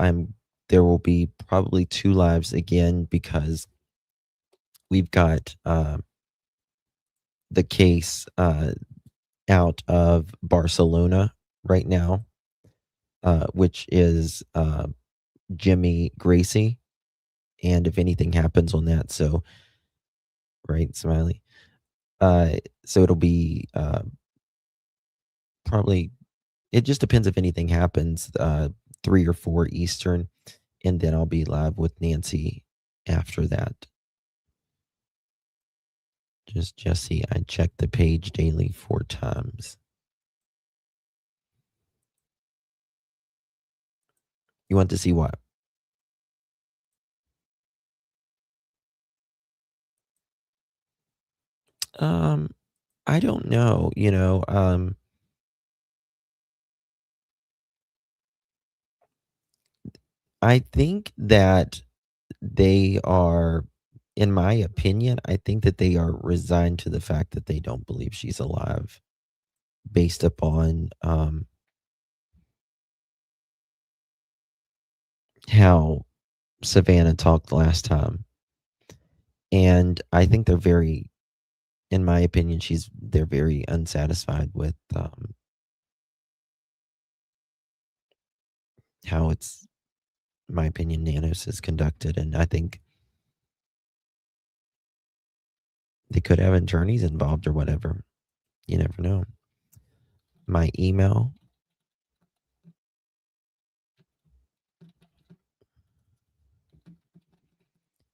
there will be probably 2 lives again because we've got the case out of Barcelona right now, which is Jimmy Gracie. And if anything happens on that, so right, Smiley. So it'll be probably, it just depends if anything happens, 3 or 4 Eastern, and then I'll be live with Nancy after that. Just Jesse, I check the page daily 4 times. You want to see what? I don't know, I think that they are, in my opinion, I think that they are resigned to the fact that they don't believe she's alive based upon how Savannah talked last time. And I think they're very, in my opinion, they're very unsatisfied with how it's, in my opinion, Nanos is conducted. And I think they could have attorneys involved or whatever. You never know. My email.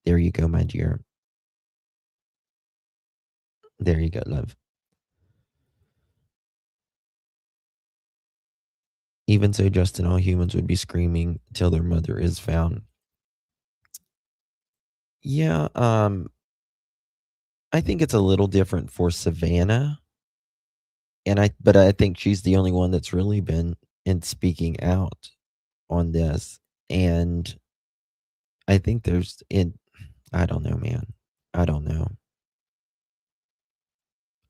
There you go, my dear. There you go, love. Even so, Justin, all humans would be screaming till their mother is found. Yeah, I think it's a little different for Savannah. But I think she's the only one that's really been speaking out on this. And I think I don't know, man. I don't know.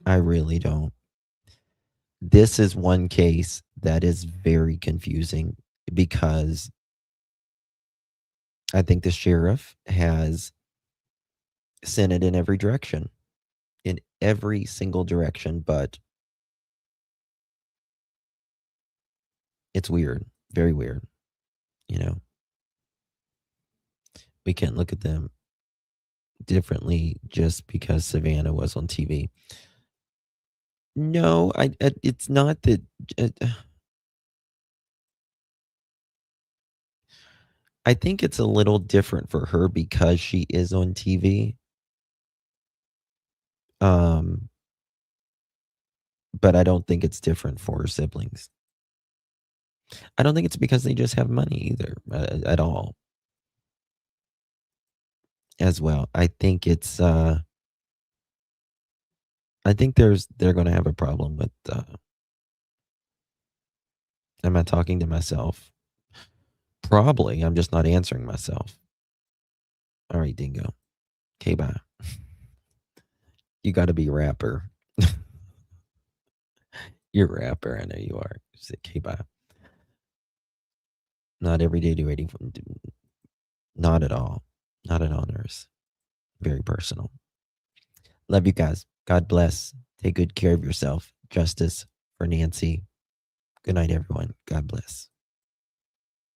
I really don't. This is one case that is very confusing because I think the sheriff has sent it in every direction, in every single direction, but it's weird, very weird, We can't look at them differently just because Savannah was on TV. No, it's not that. I think it's a little different for her because she is on TV. But I don't think it's different for her siblings. I don't think it's because they just have money either, at all. As well, I think it's. I think they're going to have a problem with. Am I talking to myself? Probably. I'm just not answering myself. All right, Dingo. Okay, bye. You got to be a rapper. You're a rapper. I know you are. Say, okay, bye. Not every day do waiting for. Not at all. Not at all, nurse. Very personal. Love you guys. God bless. Take good care of yourself. Justice for Nancy. Good night, everyone. God bless.